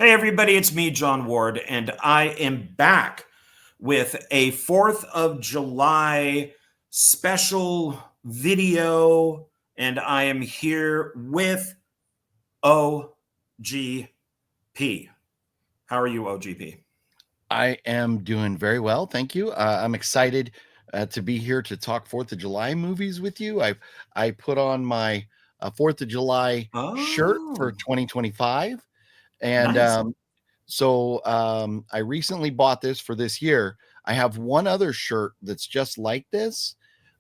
Hey, everybody, it's me, John Ward, and I am back with a 4th of July special video, and I am here with OGP. How are you, OGP? I am doing very well, thank you. I'm excited to be here to talk 4th of July movies with you. I put on my 4th of July shirt for Oh, 2025, and nice. I recently bought this for this year. I have one other shirt that's just like this,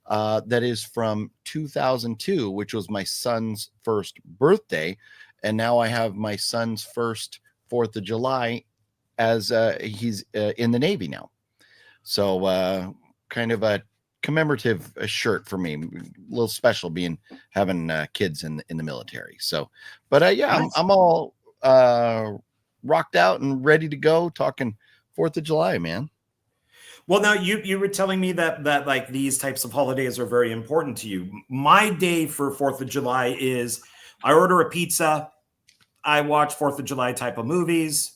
that is from 2002, which was my son's first birthday, and now I have my son's first 4th of July as he's in the Navy now. So kind of a commemorative shirt for me, a little special being having kids in the military. So, but yeah, Nice. I'm all rocked out and ready to go talking 4th of July, man. Well, now you were telling me that like these types of holidays are very important to you. My day for 4th of July is I order a pizza, I watch 4th of July type of movies,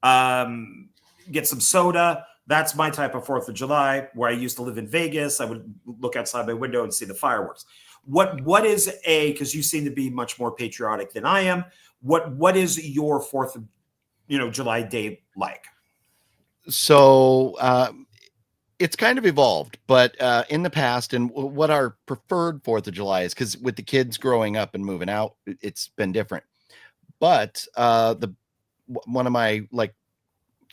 um, get some soda. That's my type of 4th of July. Where I used to live in Vegas, I would look outside my window and see the fireworks. What is a, because you seem to be much more patriotic than I am. What is your 4th of July day like? So it's kind of evolved, but in the past, and what our preferred 4th of July is, because with the kids growing up and moving out, it's been different. But the one of my, like,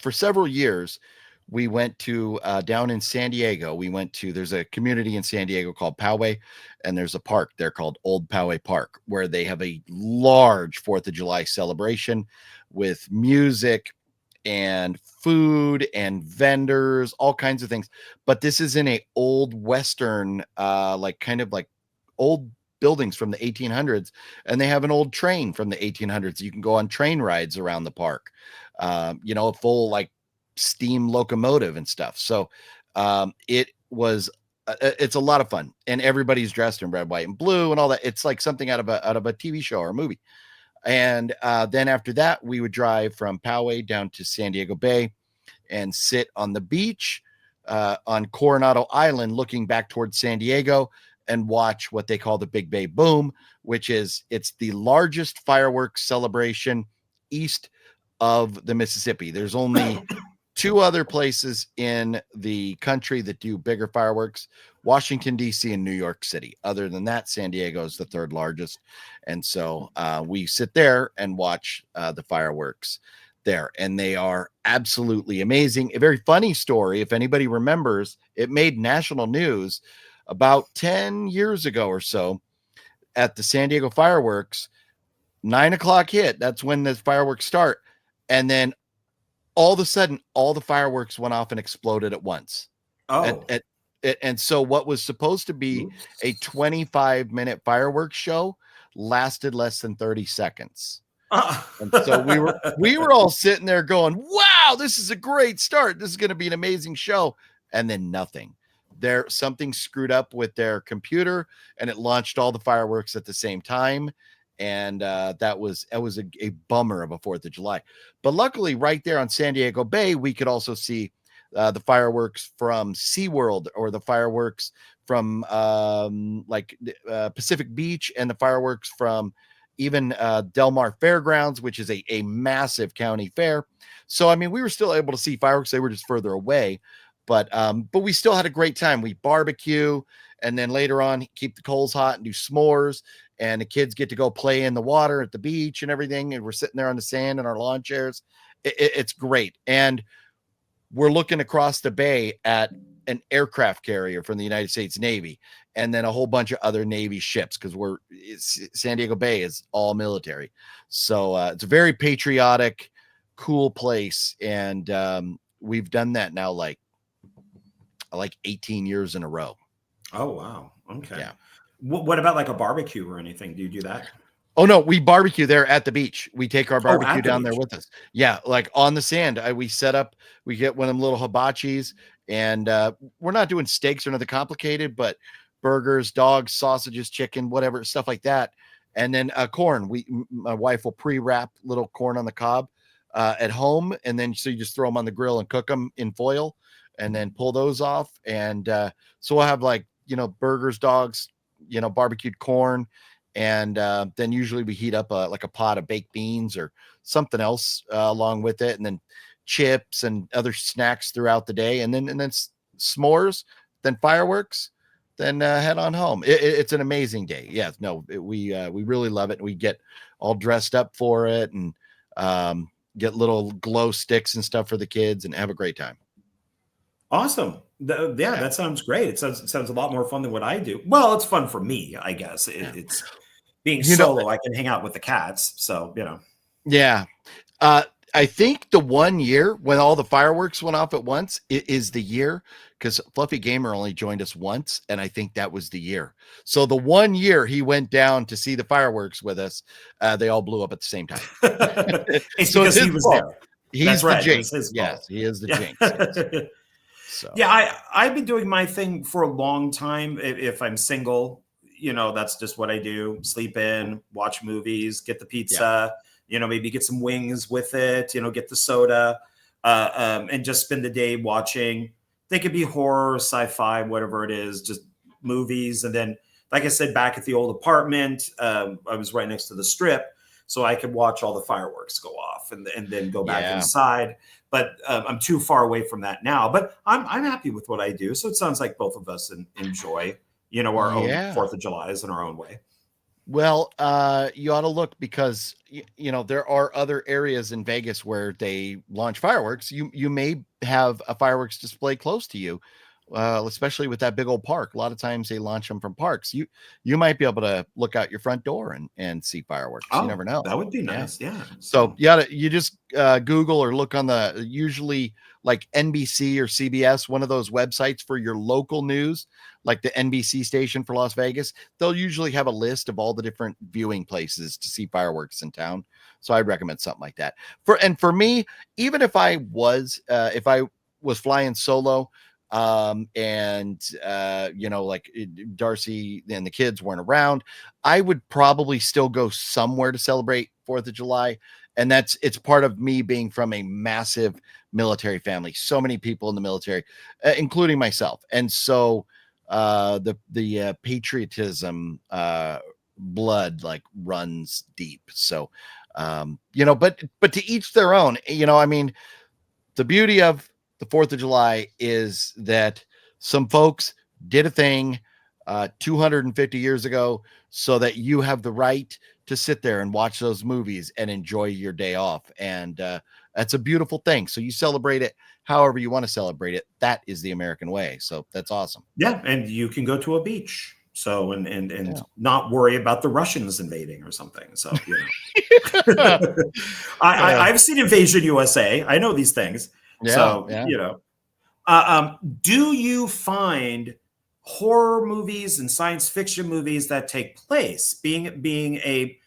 for several years, we went to down in San Diego. There's a community in San Diego called Poway, and there's a park there called Old Poway Park where they have a large 4th of July celebration with music and food and vendors, all kinds of things. But this is in a old Western, like kind of like old buildings from the 1800s, and they have an old train from the 1800s. You can go on train rides around the park, a full like steam locomotive and stuff. So it's a lot of fun, and everybody's dressed in red, white, and blue, and all that. It's like something out of a TV show or a movie. And then after that, we would drive from Poway down to San Diego Bay and sit on the beach on Coronado Island, looking back towards San Diego, and watch what they call the Big Bay Boom, which is it's the largest fireworks celebration east of the Mississippi. There's only two other places in the country that do bigger fireworks: Washington, D.C. and New York City. Other than that, San Diego is the third largest. And so we sit there and watch the fireworks there, and they are absolutely amazing. A very funny story, if anybody remembers, it made national news about 10 years ago or so at the San Diego fireworks. 9 o'clock hit. That's when the fireworks start. And then all of a sudden, all the fireworks went off and exploded at once. Oh, And so what was supposed to be a oops. 25-minute fireworks show lasted less than 30 seconds. And so we were Uh, we were all sitting there going, "Wow, this is a great start. This is going to be an amazing show." And then nothing. Something screwed up with their computer, and it launched all the fireworks at the same time. And that was a bummer of a 4th of July. But luckily, right there on San Diego Bay, we could also see the fireworks from SeaWorld, or the fireworks from Pacific Beach, and the fireworks from even Del Mar Fairgrounds, which is a massive county fair. So, I mean, we were still able to see fireworks. They were just further away, but we still had a great time. We barbecue, and then later on keep the coals hot and do s'mores, and the kids get to go play in the water at the beach and everything. And we're sitting there on the sand in our lawn chairs. It's great. And we're looking across the bay at an aircraft carrier from the United States Navy, and then a whole bunch of other Navy ships, because San Diego Bay is all military. So it's a very patriotic, cool place. And we've done that now like 18 years in a row. Oh, wow. Okay. Yeah. What about like a barbecue or anything? Do you do that? Oh no, we barbecue there at the beach. We take our Oh, barbecue at the down there beach. with us. Yeah, like on the sand. We set up. We get one of them little hibachis, and we're not doing steaks or nothing complicated, but burgers, dogs, sausages, chicken, whatever, stuff like that. And then corn. My wife will pre-wrap little corn on the cob at home, and then so you just throw them on the grill and cook them in foil, and then pull those off. And so we'll have like, burgers, dogs, barbecued corn, and then usually we heat up like a pot of baked beans or something else along with it, and then chips and other snacks throughout the day, and then s'mores, then fireworks, then head on home. It's an amazing day. Yeah, no, we really love it. We get all dressed up for it, and get little glow sticks and stuff for the kids, and have a great time. Awesome. Yeah, that sounds great. It sounds a lot more fun than what I do. Well, it's fun for me, I guess. It's being solo. I can hang out with the cats, so Yeah. I think the one year when all the fireworks went off at once is the year, because Fluffy Gamer only joined us once, and I think that was the year. So the one year he went down to see the fireworks with us, they all blew up at the same time. It's so because he was there. He's right. The jinx. Yes, he is the jinx. Yes. So yeah, I've been doing my thing for a long time. If I'm single, that's just what I do. Sleep in, watch movies, get the pizza. Maybe get some wings with it, get the soda, and just spend the day watching. They could be horror, sci-fi, whatever it is, just movies. And then, like I said, back at the old apartment, I was right next to the strip, so I could watch all the fireworks go off and then go back inside. But I'm too far away from that now. But I'm happy with what I do. So it sounds like both of us enjoy, our own 4th of July's in our own way. Well, you ought to look, because there are other areas in Vegas where they launch fireworks. You may have a fireworks display close to you, especially with that big old park. A lot of times they launch them from parks. You might be able to look out your front door and see fireworks. You never know. That would be nice. Yeah. So you just Google or look on the usually like NBC or CBS, one of those websites for your local news, like the NBC station for Las Vegas. They'll usually have a list of all the different viewing places to see fireworks in town. So I'd recommend something like that. For me, even if I was flying solo, and like Darcy and the kids weren't around, I would probably still go somewhere to celebrate 4th of July. And it's part of me being from a massive military family. So many people in the military, including myself. And so the patriotism blood like runs deep. So but to each their own. I mean, the beauty of the 4th of July is that some folks did a thing 250 years ago so that you have the right to sit there and watch those movies and enjoy your day off. And that's a beautiful thing. So you celebrate it however you want to celebrate it. That is the American way. So that's awesome. Yeah. And you can go to a beach. So, and not worry about the Russians invading or something. So, I've seen Invasion USA. I know these things. Yeah, so, do you find horror movies and science fiction movies that take place, being a,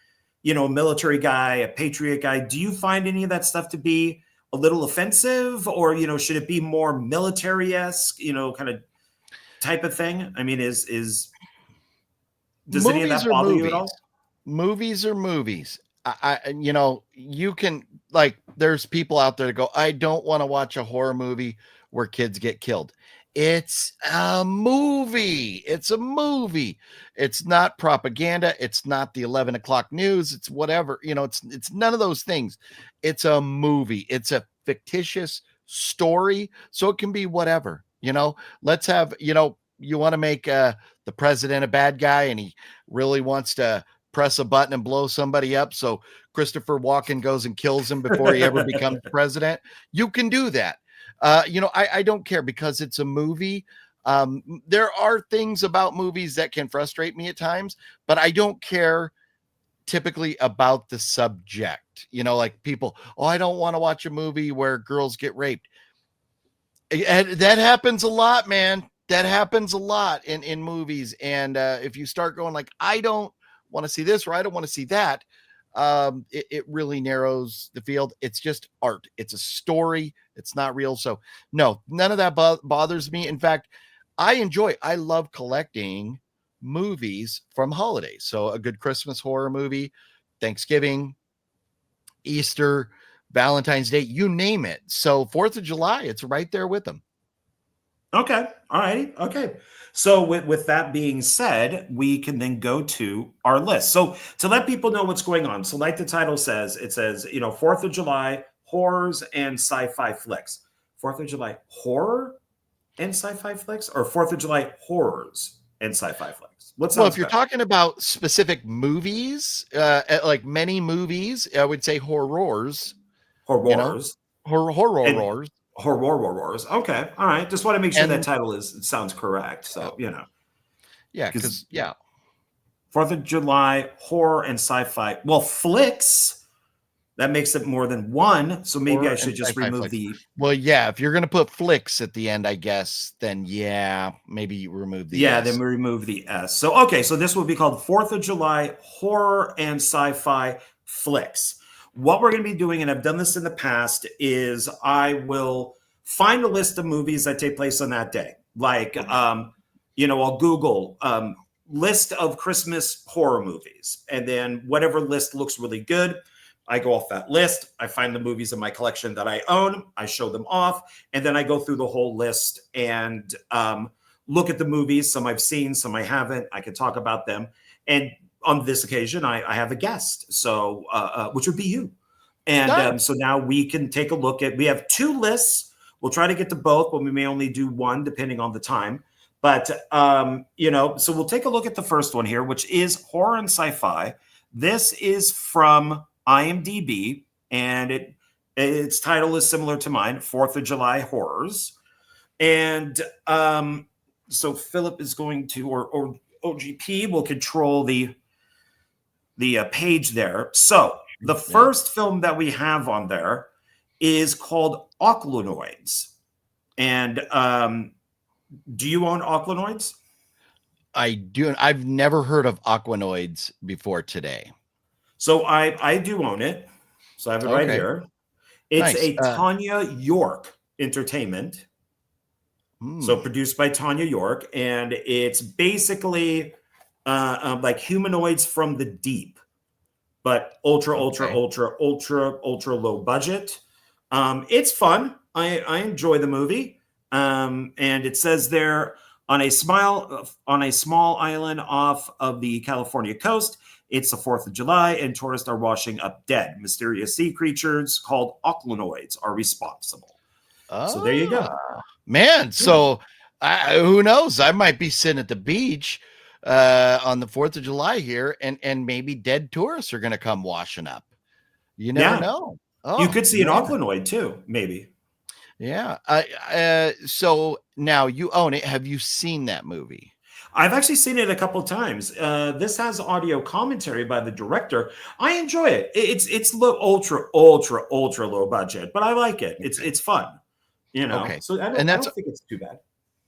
military guy, a patriot guy, do you find any of that stuff to be a little offensive, or, should it be more military-esque, kind of type of thing? I mean, does any of that bother you at all? Movies are movies. You can, like, there's people out there that go, I don't want to watch a horror movie where kids get killed. It's a movie. It's a movie. It's not propaganda. It's not the 11 o'clock news. It's whatever, it's none of those things. It's a movie. It's a fictitious story. So it can be whatever, let's have, you want to make the president a bad guy and he really wants to press a button and blow somebody up, so Christopher Walken goes and kills him before he ever becomes president. You can do that. I don't care, because it's a movie. There are things about movies that can frustrate me at times, but I don't care typically about the subject. Like people, I don't want to watch a movie where girls get raped. And that happens a lot, man. That happens a lot in movies. And if you start going like, I don't want to see this, or I don't want to see that, it really narrows the field. It's just art. It's a story. It's not real. So no, none of that bothers me. In fact, I love collecting movies from holidays. So a good Christmas horror movie, Thanksgiving, Easter, Valentine's Day, you name it. So 4th of July, it's right there with them. Okay. All right. Okay. So with that being said, we can then go to our list. So to let people know what's going on. So like the title says, it says, 4th of July horrors and sci-fi flicks. 4th of July horror and sci-fi flicks, or 4th of July horrors and sci-fi flicks? What Well, sounds if you're better? talking about specific movies, like many movies, I would say horrors, Horrors and horrors. horrors. Okay. All right. Just want to make sure that And title sounds correct. uh, So, yeah, because because yeah, 4th of July horror and sci-fi. Well, flicks, that makes it more than one. So maybe I horror and should just sci-fi remove flicks. the, Well, yeah, if you're gonna put flicks at the end, I guess, then yeah, maybe you remove the yeah, then S. we remove the S. So, okay. So this will be called 4th of July horror and sci-fi flicks. What we're going to be doing, and I've done this in the past, is I will find a list of movies that take place on that day. Like, I'll Google list of Christmas horror movies, and then whatever list looks really good, I go off that list. I find the movies in my collection that I own. I show them off, and then I go through the whole list and look at the movies. Some I've seen, some I haven't. I can talk about them. And on this occasion, I have a guest, so which would be you. And Ah, so now we can take a look at. We have two lists. We'll try to get to both, but we may only do one depending on the time. But so we'll take a look at the first one here, which is horror and sci-fi. This is from IMDb, and its title is similar to mine, 4th of July horrors. And so Philip is going to, or OGP will control the page there. So the first film that we have on there is called Oclonoids. And do you own Oclonoids? I do. I've never heard of Aquanoids before today. So I do own it. So I have it right Okay, here. It's nice. a Tanya York entertainment. So produced by Tanya York, and it's basically like humanoids from the deep, but ultra low budget. It's fun. I enjoy the movie, and it says there on a small island off of the California coast. It's the 4th of July, and tourists are washing up dead. Mysterious sea creatures called oclonoids are responsible. So there you go. Man, Yeah. so who knows? I might be sitting at the beach on the 4th of July here, and maybe dead tourists are going to come washing up. You never Yeah. know. You Oh, could see an man. oclonoid too, maybe. Yeah. So now you own it. Have you seen that movie? I've actually seen it a couple times. This has audio commentary by the director. I enjoy it. It's ultra low budget, but I like it. It's fun, Okay. So I And that's don't think it's too bad.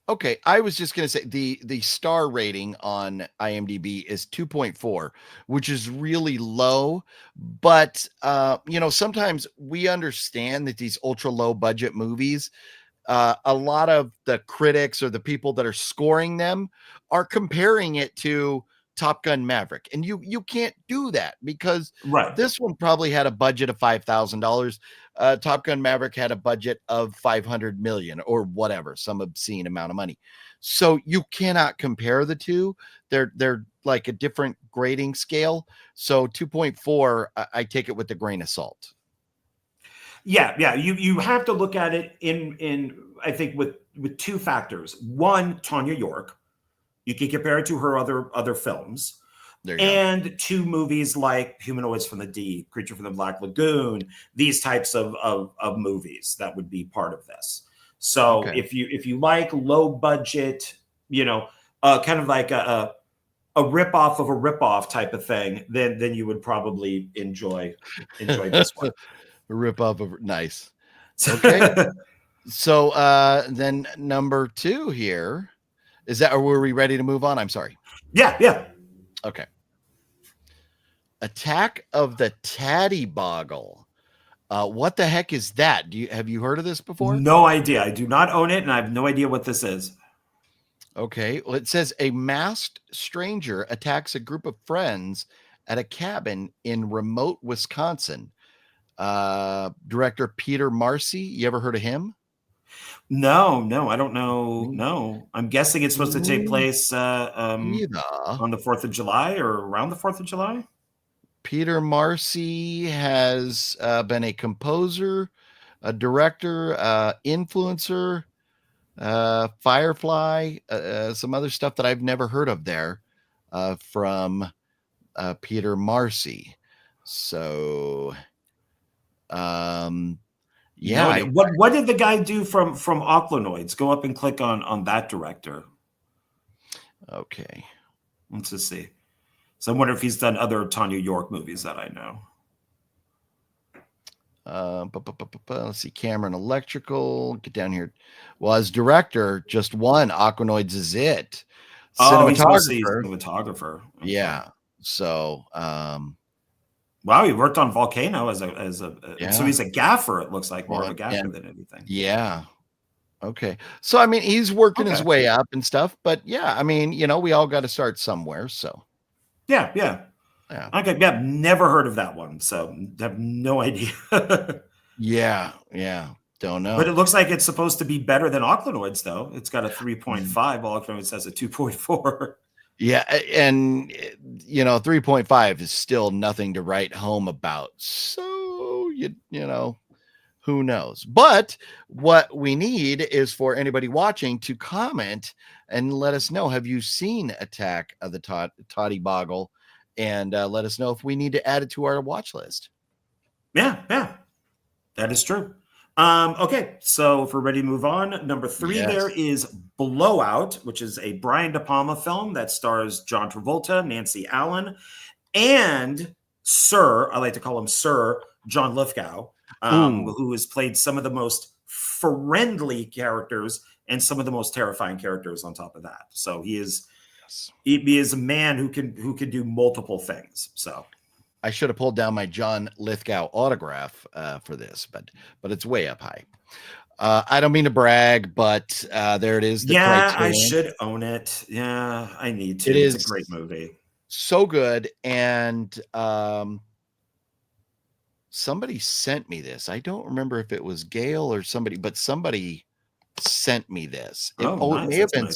okay. I was just going to say the star rating on IMDb is 2.4, which is really low, but sometimes we understand that these ultra low budget movies, a lot of the critics or the people that are scoring them are comparing it to Top Gun Maverick. And you can't do that because Right. this one probably had a budget of $5,000. Top Gun Maverick had a budget of 500 million or whatever, some obscene amount of money. So you cannot compare the two. They're like a different grading scale. So 2.4, I take it with a grain of salt. Yeah. You have to look at it in I think with two factors. One, Tanya York. You can compare it to her other films. There you go. And two movies like Humanoids from the Deep, Creature from the Black Lagoon, these types of movies that would be part of this. So Okay. if you like low budget, kind of like a ripoff of a ripoff type of thing, then you would probably enjoy this one. Rip off of nice. Okay. So then number 2 here is that, or were we ready to move on? I'm sorry. Yeah. Okay. Attack of the Taddy Boggle. What the heck is that? Have you heard of this before? No idea. I do not own it, and I have no idea what this is. Okay. Well, it says a masked stranger attacks a group of friends at a cabin in remote Wisconsin. Director Peter Marcy. You ever heard of him? No, I don't know. No, I'm guessing it's supposed to take place Either. on the 4th of July or around the 4th of July. Peter Marcy has been a composer, a director, influencer, Firefly, some other stuff that I've never heard of there from Peter Marcy. So, yeah. No idea. What did the guy do from Oclonoids? Go up and click on that director. Okay. Let's just see. So I wonder if he's done other Tanya York movies that I know. Let's see, Cameron Electrical. Get down here. Well, as director, just one. Aquanoids is it. Oh, he's mostly cinematographer. Okay. Yeah. So, wow, he worked on Volcano as a yeah. So he's a gaffer. It looks like more of a gaffer than anything. Yeah. Okay. So I mean, he's working his way up and stuff, but yeah, I mean, you know, we all got to start somewhere. So yeah. Okay. Yeah. Never heard of that one. So have no idea. Yeah. Don't know. But it looks like it's supposed to be better than Oclonoids, though. It's got a 3.5. While Oclonoids has a 2.4. Yeah, and you know, 3.5 is still nothing to write home about. So you know, who knows? But what we need is for anybody watching to comment and let us know, have you seen Attack of the Toddy Boggle? And let us know if we need to add it to our watch list. Yeah, that is true. Okay, so if we're ready to move on, number 3 there is Blowout, which is a Brian De Palma film that stars John Travolta, Nancy Allen, and Sir, I like to call him Sir, John Lithgow, who has played some of the most friendly characters and some of the most terrifying characters on top of that. So he is a man who can do multiple things. So I should have pulled down my John Lithgow autograph for this, but it's way up high. I don't mean to brag, but there it is. Yeah, Criterion. I should own it. Yeah, I need to. It's a great movie. So good. And somebody sent me this. I don't remember if it was Gail or somebody, but somebody sent me this. Nice. It may have been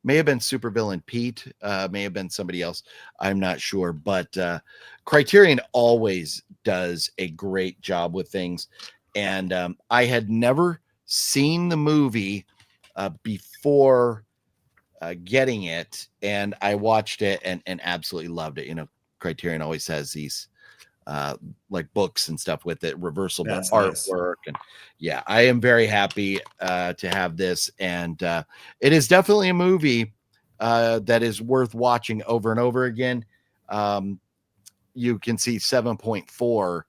may have been Supervillain Pete, may have been somebody else. I'm not sure, but Criterion always does a great job with things. And I had never seen the movie before getting it, and I watched it and absolutely loved it. You know, Criterion always has these like books and stuff with it, reversible artwork. Nice. And yeah, I am very happy to have this. And it is definitely a movie that is worth watching over and over again. You can see 7.4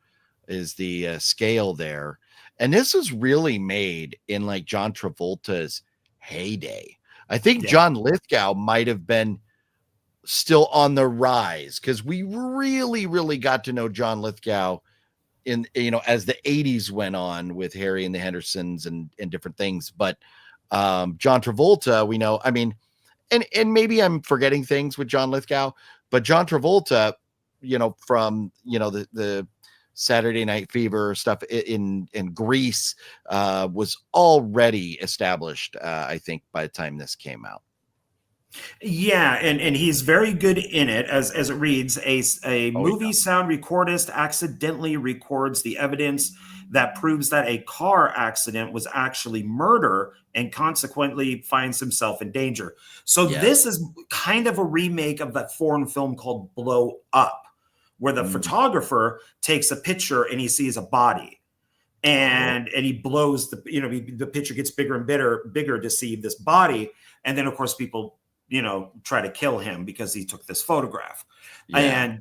is the scale there. And this is really made in like John Travolta's heyday. I think John Lithgow might have been still on the rise, because we really got to know John Lithgow in, you know, as the 80s went on with Harry and the Hendersons and different things. But John Travolta, we know, I mean, and maybe I'm forgetting things with John Lithgow, but John Travolta, you know, from, you know, the Saturday Night Fever stuff in Greece was already established, I think, by the time this came out. Yeah, and he's very good in it. As it reads, a movie sound recordist accidentally records the evidence that proves that a car accident was actually murder, and consequently finds himself in danger. So this is kind of a remake of that foreign film called Blow Up, where the photographer takes a picture and he sees a body, and he blows the picture gets bigger and bigger to see this body, and then of course people try to kill him because he took this photograph. And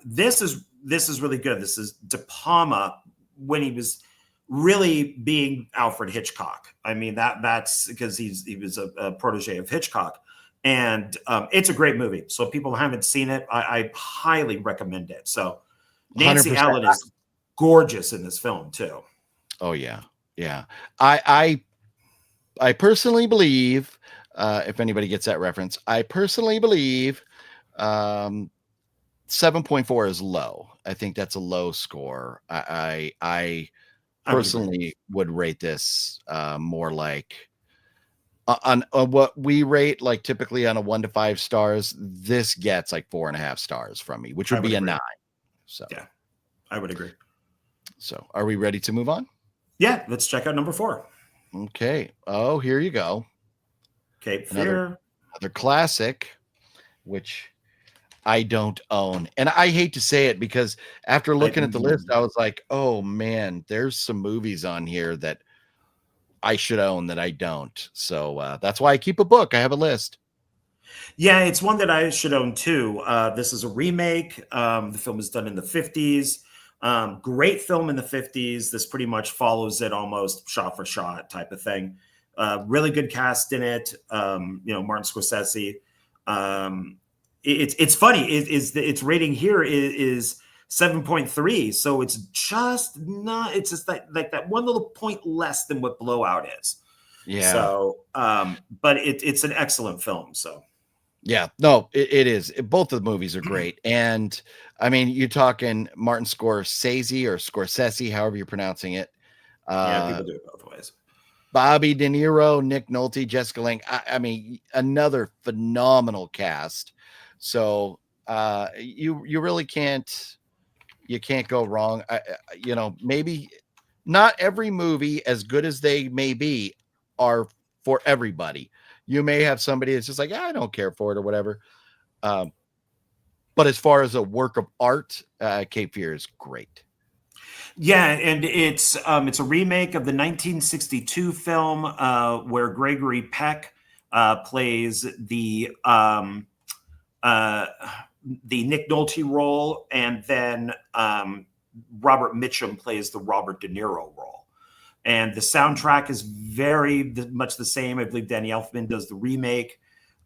this is really good. This is De Palma when he was really being Alfred Hitchcock. I mean, that's because he was a protege of Hitchcock. And it's a great movie. So if people haven't seen it, I highly recommend it. So Nancy 100%. Allen is gorgeous in this film too. Oh yeah. Yeah. I personally believe, if anybody gets that reference, I personally believe 7.4 is low. I think that's a low score. I I would agree. personally would rate this more like on what we rate, like typically on a 1 to 5 stars. This gets like 4.5 stars from me, which I would would be a agree. 9. So, Yeah, I would agree. so are we ready to move on? Yeah, let's check out number 4. Okay. Oh, here you go. Cape Another Fear. classic, which I don't own. And I hate to say it because after looking at the list, I was like, oh man, there's some movies on here that I should own that I don't. So that's why I keep a book. I have a list. Yeah, it's one that I should own too. This is a remake. The film is done in the 50s. Great film in the 50s. This pretty much follows it almost shot for shot type of thing. Really good cast in it. Martin Scorsese. It's funny. Its rating here is 7.3. So it's just not. It's just like that one little point less than what Blowout is. Yeah. So, but it's an excellent film. So. Yeah, no, it is. Both of the movies are great. And I mean, you're talking Martin Scorsese or Scorsese, however you're pronouncing it. Yeah, people do it both ways. Bobby De Niro, Nick Nolte, Jessica Lange. I mean, another phenomenal cast. So you really can't go wrong. Maybe not every movie, as good as they may be, are for everybody. You may have somebody that's just like, I don't care for it or whatever. But as far as a work of art, Cape Fear is great. Yeah, and it's a remake of the 1962 film where Gregory Peck plays the Nick Nolte role, and then Robert Mitchum plays the Robert De Niro role. And the soundtrack is very much the same. I believe Danny Elfman does the remake.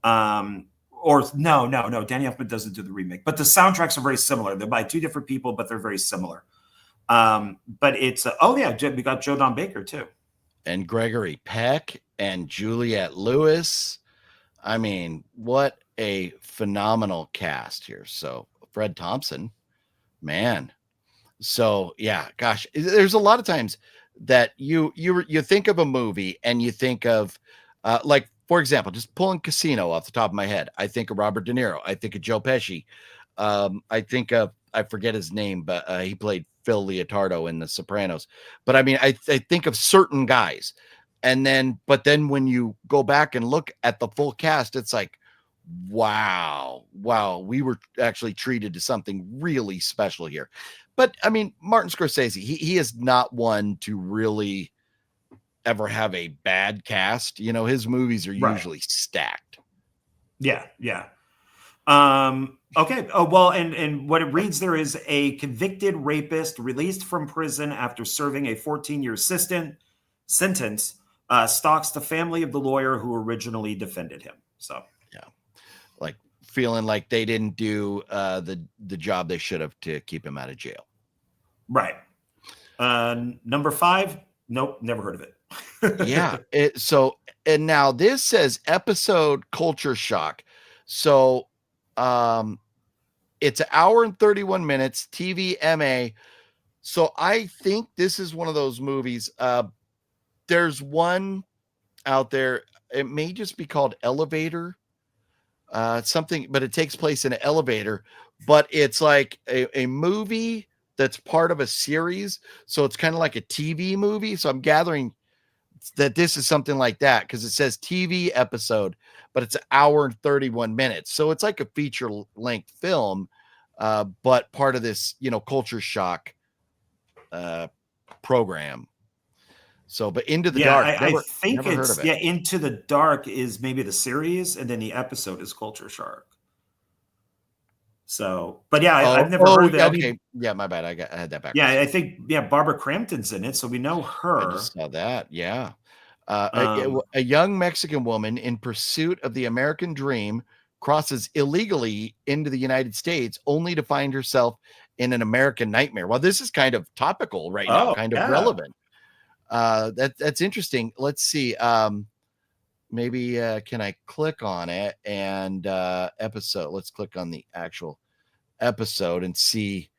Or no, Danny Elfman doesn't do the remake. But the soundtracks are very similar. They're by two different people, but they're very similar. But it's we got Joe Don Baker too, and Gregory Peck and Juliette Lewis. I mean, what a phenomenal cast here. So Fred Thompson, man. So yeah, gosh, there's a lot of times that you think of a movie and you think of like, for example, just pulling Casino off the top of my head. I think of Robert De Niro. I think of Joe Pesci. I think of, I forget his name, but he played Phil Leotardo in The Sopranos. But I mean, I think of certain guys. But then when you go back and look at the full cast, it's like, wow, we were actually treated to something really special here. But I mean, Martin Scorsese, he is not one to really ever have a bad cast. His movies are usually stacked. Yeah. Okay. Oh, well, and what it reads there is a convicted rapist released from prison after serving a 14-year sentence stalks the family of the lawyer who originally defended him. So yeah, like feeling like they didn't do the job they should have to keep him out of jail. Right. Number 5. Nope. Never heard of it. Yeah. And now this says episode culture shock. So, it's an hour and 31 minutes, TVMA. So I think this is one of those movies. There's one out there. It may just be called Elevator. Something, but it takes place in an elevator, but it's like a movie that's part of a series. So it's kind of like a TV movie. So I'm gathering that this is something like that because it says TV episode, but it's an hour and 31 minutes. So it's like a feature length film, but part of this, culture shock program. So, but Into the Dark, I think never heard of it. Into the Dark is maybe the series, and then the episode is Culture Shark. So, but yeah, I've never heard of it. Okay, yeah, my bad. I had that back. Yeah, I think Barbara Crampton's in it, so we know her. I just saw that. Yeah, a young Mexican woman in pursuit of the American dream crosses illegally into the United States, only to find herself in an American nightmare. Well, this is kind of topical right now, kind of relevant. That's interesting. Let's see. Maybe can I click on it and episode? Let's click on the actual episode and see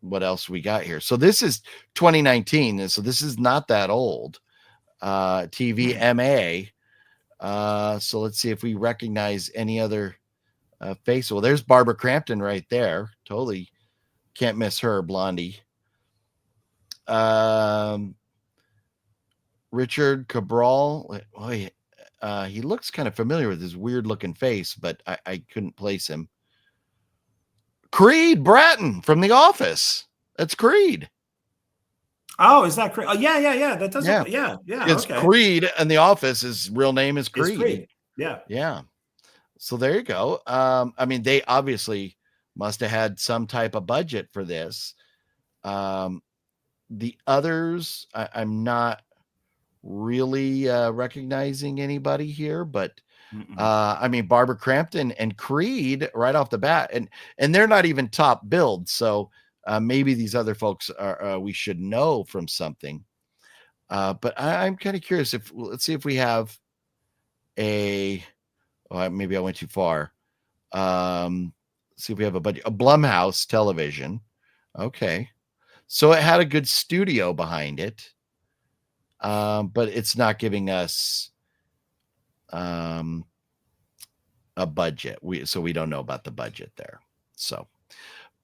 what else we got here. So this is 2019, and so this is not that old. TVMA. So let's see if we recognize any other face. Well, there's Barbara Crampton right there. Totally can't miss her, Blondie. Richard Cabral. He looks kind of familiar with his weird looking face, but I couldn't place him. Creed Bratton from The Office. That's Creed. Oh, is that Creed? Oh, yeah. That does. Yeah. It's okay. Creed, and The Office. His real name is Creed. It's Creed. Yeah. So there you go. I mean, they obviously must have had some type of budget for this. The others, I'm not really recognizing anybody here, but I mean, Barbara Crampton and Creed right off the bat, and they're not even top billed. So maybe these other folks are we should know from something. But I'm kind of curious let's see if we have maybe I went too far. See if we have a budget. A Blumhouse Television. Okay. So it had a good studio behind it. But it's not giving us a budget. So we don't know about the budget there. So,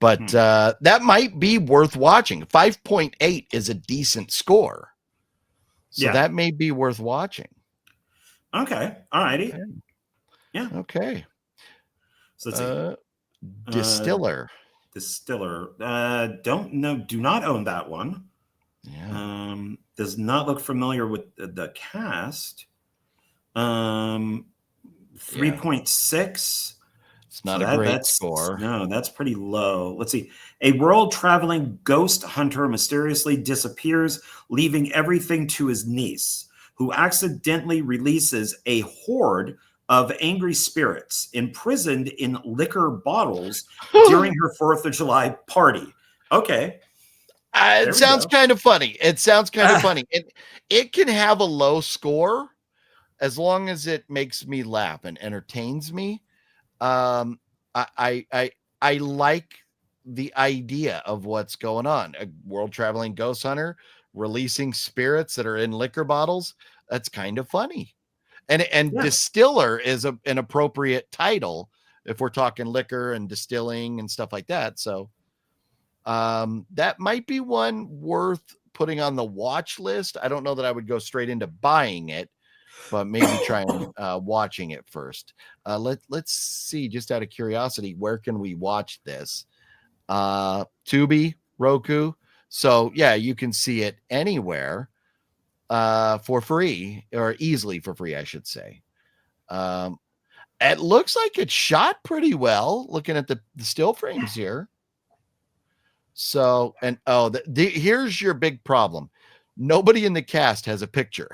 but that might be worth watching. 5.8 is a decent score. So that may be worth watching. Okay. All righty. Yeah. Okay. So let's see. Distiller. Don't know. Do not own that one. Yeah. Does not look familiar with the cast. 3.6. It's not a great score. No, that's pretty low. Let's see. A world-traveling ghost hunter mysteriously disappears, leaving everything to his niece, who accidentally releases a horde of angry spirits imprisoned in liquor bottles during her 4th of July party. Okay. It sounds kind of funny. It can have a low score as long as it makes me laugh and entertains me. I like the idea of what's going on. A world traveling ghost hunter releasing spirits that are in liquor bottles. That's kind of funny. And Distiller is an appropriate title if we're talking liquor and distilling and stuff like that. So that might be one worth putting on the watch list. I don't know that I would go straight into buying it, but maybe try and watching it first. Let's see, just out of curiosity, where can we watch this? Tubi, Roku. So yeah, you can see it anywhere for free, or easily for free, I should say. It looks like it's shot pretty well, looking at the still frames here. So, and here's your big problem. Nobody in the cast has a picture.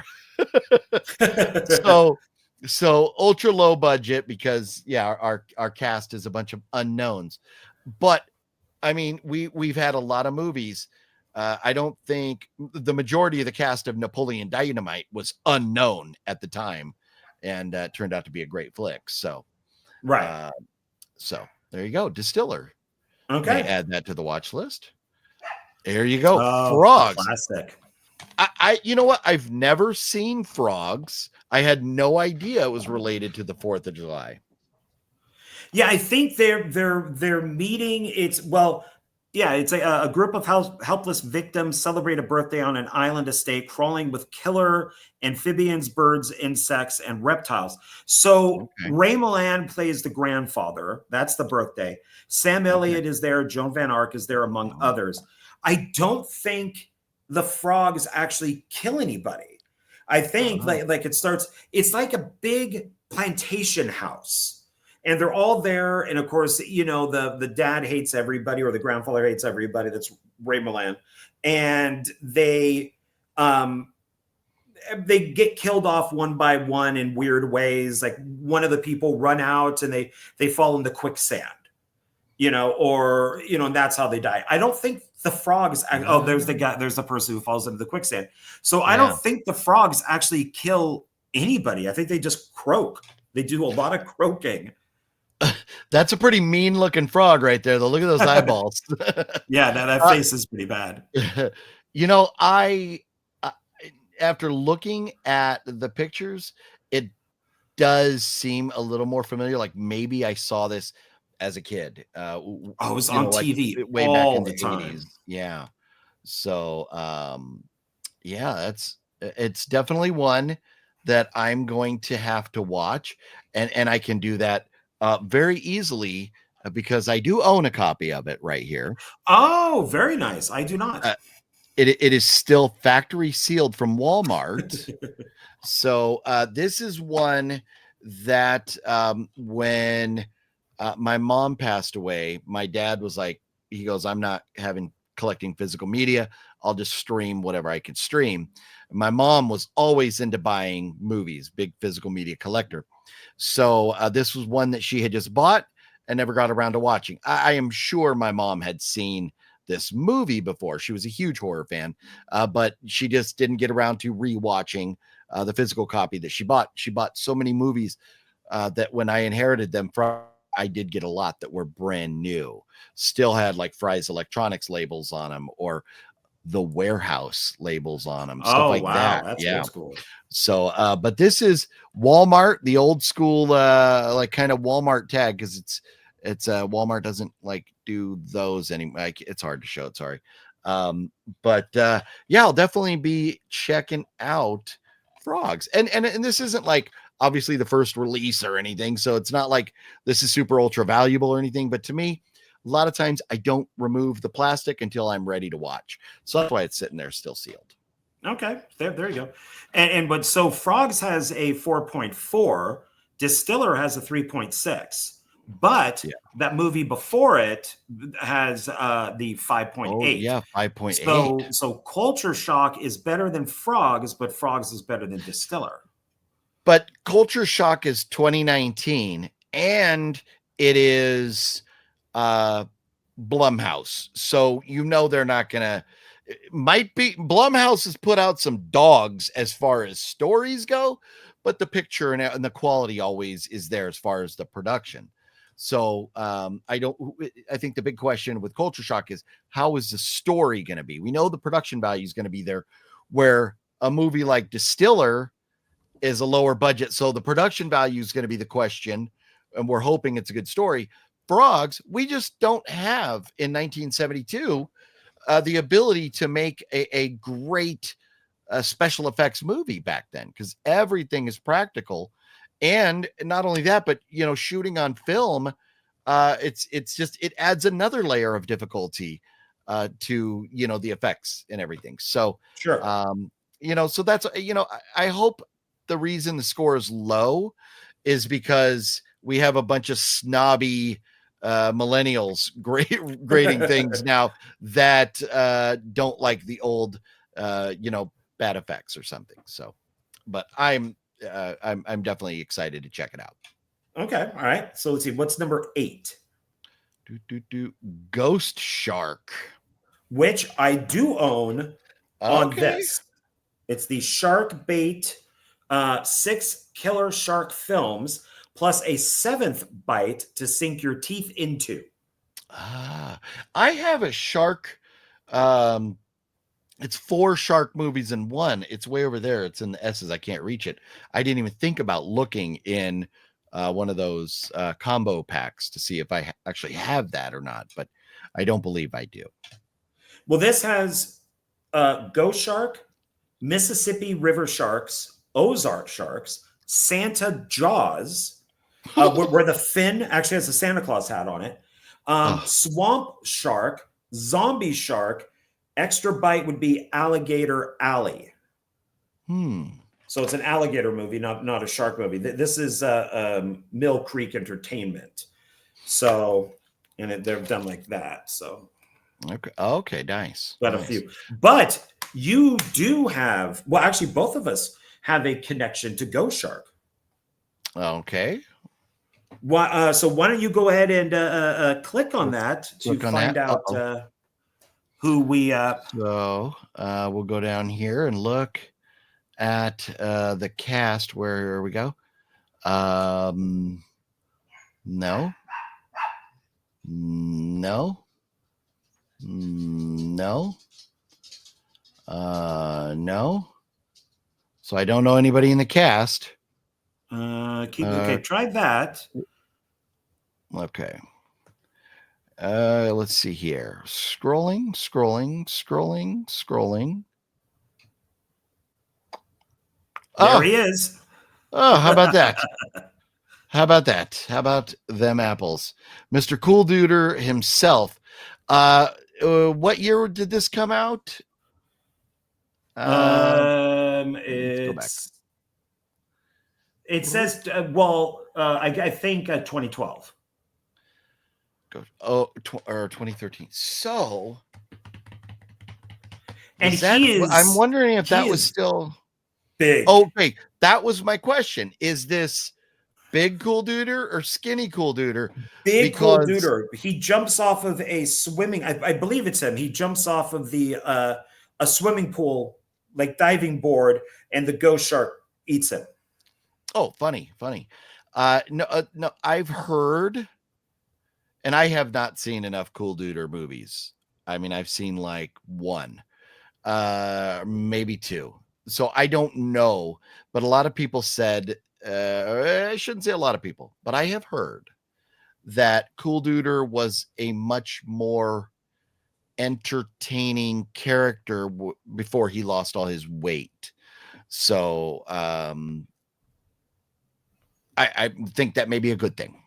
so ultra low budget, because our cast is a bunch of unknowns. But I mean, we've had a lot of movies. I don't think the majority of the cast of Napoleon Dynamite was unknown at the time, and turned out to be a great flick. So, right. So there you go. Distiller. Okay. Add that to the watch list. There you go. Frogs. Classic. You know what? I've never seen Frogs. I had no idea it was related to the 4th of July. Yeah, I think they're meeting. It's a group of helpless victims celebrate a birthday on an island estate crawling with killer amphibians, birds, insects, and reptiles. So Ray Milland plays the grandfather. That's the birthday. Sam Elliott is there. Joan Van Ark is there, among others. I don't think the frogs actually kill anybody. I think like it starts. It's like a big plantation house. And they're all there. And of course, the dad hates everybody, or the grandfather hates everybody. That's Ray Milland. And they get killed off one by one in weird ways. Like one of the people run out and they fall into quicksand, and that's how they die. I don't think the frogs, there's the person who falls into the quicksand. So I don't think the frogs actually kill anybody. I think they just croak. They do a lot of croaking. That's a pretty mean looking frog right there, though. Look at those eyeballs. Yeah, that face is pretty bad. You know, I after looking at the pictures, it does seem a little more familiar. Like maybe I saw this as a kid. Oh, it was You on know, like TV way back all in the the time. 80s. Yeah. So yeah, it's definitely one that I'm going to have to watch, and I can do that very easily because I do own a copy of it right here. Oh, very nice. I do not. Uh, it is still factory sealed from Walmart. So this is one that when my mom passed away, my dad was like, he goes, I'm not having collecting physical media. I'll just stream whatever I could stream. My mom was always into buying movies, big physical media collector. So this was one that she had just bought and never got around to watching. I am sure my mom had seen this movie before. She was a huge horror fan, but she just didn't get around to rewatching the physical copy that she bought. She bought so many movies that when I inherited them from, I did get a lot that were brand new, still had like Fry's Electronics labels on them or the Warehouse labels on them, stuff Oh, like wow. that. That's Yeah. old school. So, but this is Walmart, the old school, like kind of Walmart tag because it's Walmart doesn't like do those anymore. Like it's hard to show it. Sorry. But yeah, I'll definitely be checking out Frogs. And this isn't like obviously the first release or anything, so it's not like this is super ultra valuable or anything. But to me, a lot of times I don't remove the plastic until I'm ready to watch. So that's why it's sitting there still sealed. Okay, there you go. And but so Frogs has a 4.4, Distiller has a 3.6, but Yeah. that movie before it has the Oh 5.8. yeah, 5.8. So Culture Shock is better than Frogs, but Frogs is better than Distiller. But Culture Shock is 2019 and it is Blumhouse. So you know they're not gonna, it might be Blumhouse has put out some dogs as far as stories go, but the picture and the quality always is there as far as the production. So I think the big question with Culture Shock is how is the story going to be? We know the production value is going to be there, where a movie like Distiller is a lower budget. So the production value is going to be the question. And we're hoping it's a good story. Frogs, we just don't have in 1972 the ability to make a great special effects movie back then because everything is practical. And not only that, but you know, shooting on film, it's just it adds another layer of difficulty to you know the effects and everything. So Sure. you know, so that's you know, I hope the reason the score is low is because we have a bunch of snobby millennials grading things now that don't like the old you know bad effects or something. So but I'm definitely excited to check it out. Okay, all right. So let's see. What's number 8? Ghost Shark. Which I do own on Okay. this. It's the Shark Bait 6 killer shark films plus a 7th bite to sink your teeth into. I have a shark. Um, it's 4 shark movies in one. It's way over there. It's in the S's. I can't reach it. I didn't even think about looking in one of those combo packs to see if I actually have that or not, but I don't believe I do. Well, this has Ghost Shark, Mississippi River Sharks, Ozark Sharks, Santa Jaws, where the fin actually has a Santa Claus hat on it, Oh, Swamp Shark, Zombie Shark, extra bite would be Alligator Alley. So it's an alligator movie, not a shark movie. This is Mill Creek Entertainment. So, and they're done like that. So, okay, nice. got a Nice. few. But you do have, well, actually, both of us have a connection to Ghost Shark. Okay. So why don't you go ahead and click on that to Click on find that. out who we. So we'll go down here and look at the cast. Where we go. No. No. No. No. So I don't know anybody in the cast. Okay, try that. Okay. Let's see here. Scrolling. There Oh, he is. how about that? How about them apples? Mr. Cool Duder himself. What year did this come out? Let's go back. It says, I think 2012. Or 2013. So, And I'm wondering if that was still big. Okay, that was my question. Is this big Cool Duder or skinny Cool Duder? Big Cool Duder. He jumps off of a swimming. I believe it's him. He jumps off of a swimming pool, like diving board, and the ghost shark eats him. Oh, funny. No, I've heard, and I have not seen enough Cool Duder movies. I mean, I've seen like one, maybe two. So I don't know, but a lot of people said, I shouldn't say a lot of people, but I have heard that Cool Duder was a much more entertaining character before he lost all his weight. So I think that may be a good thing.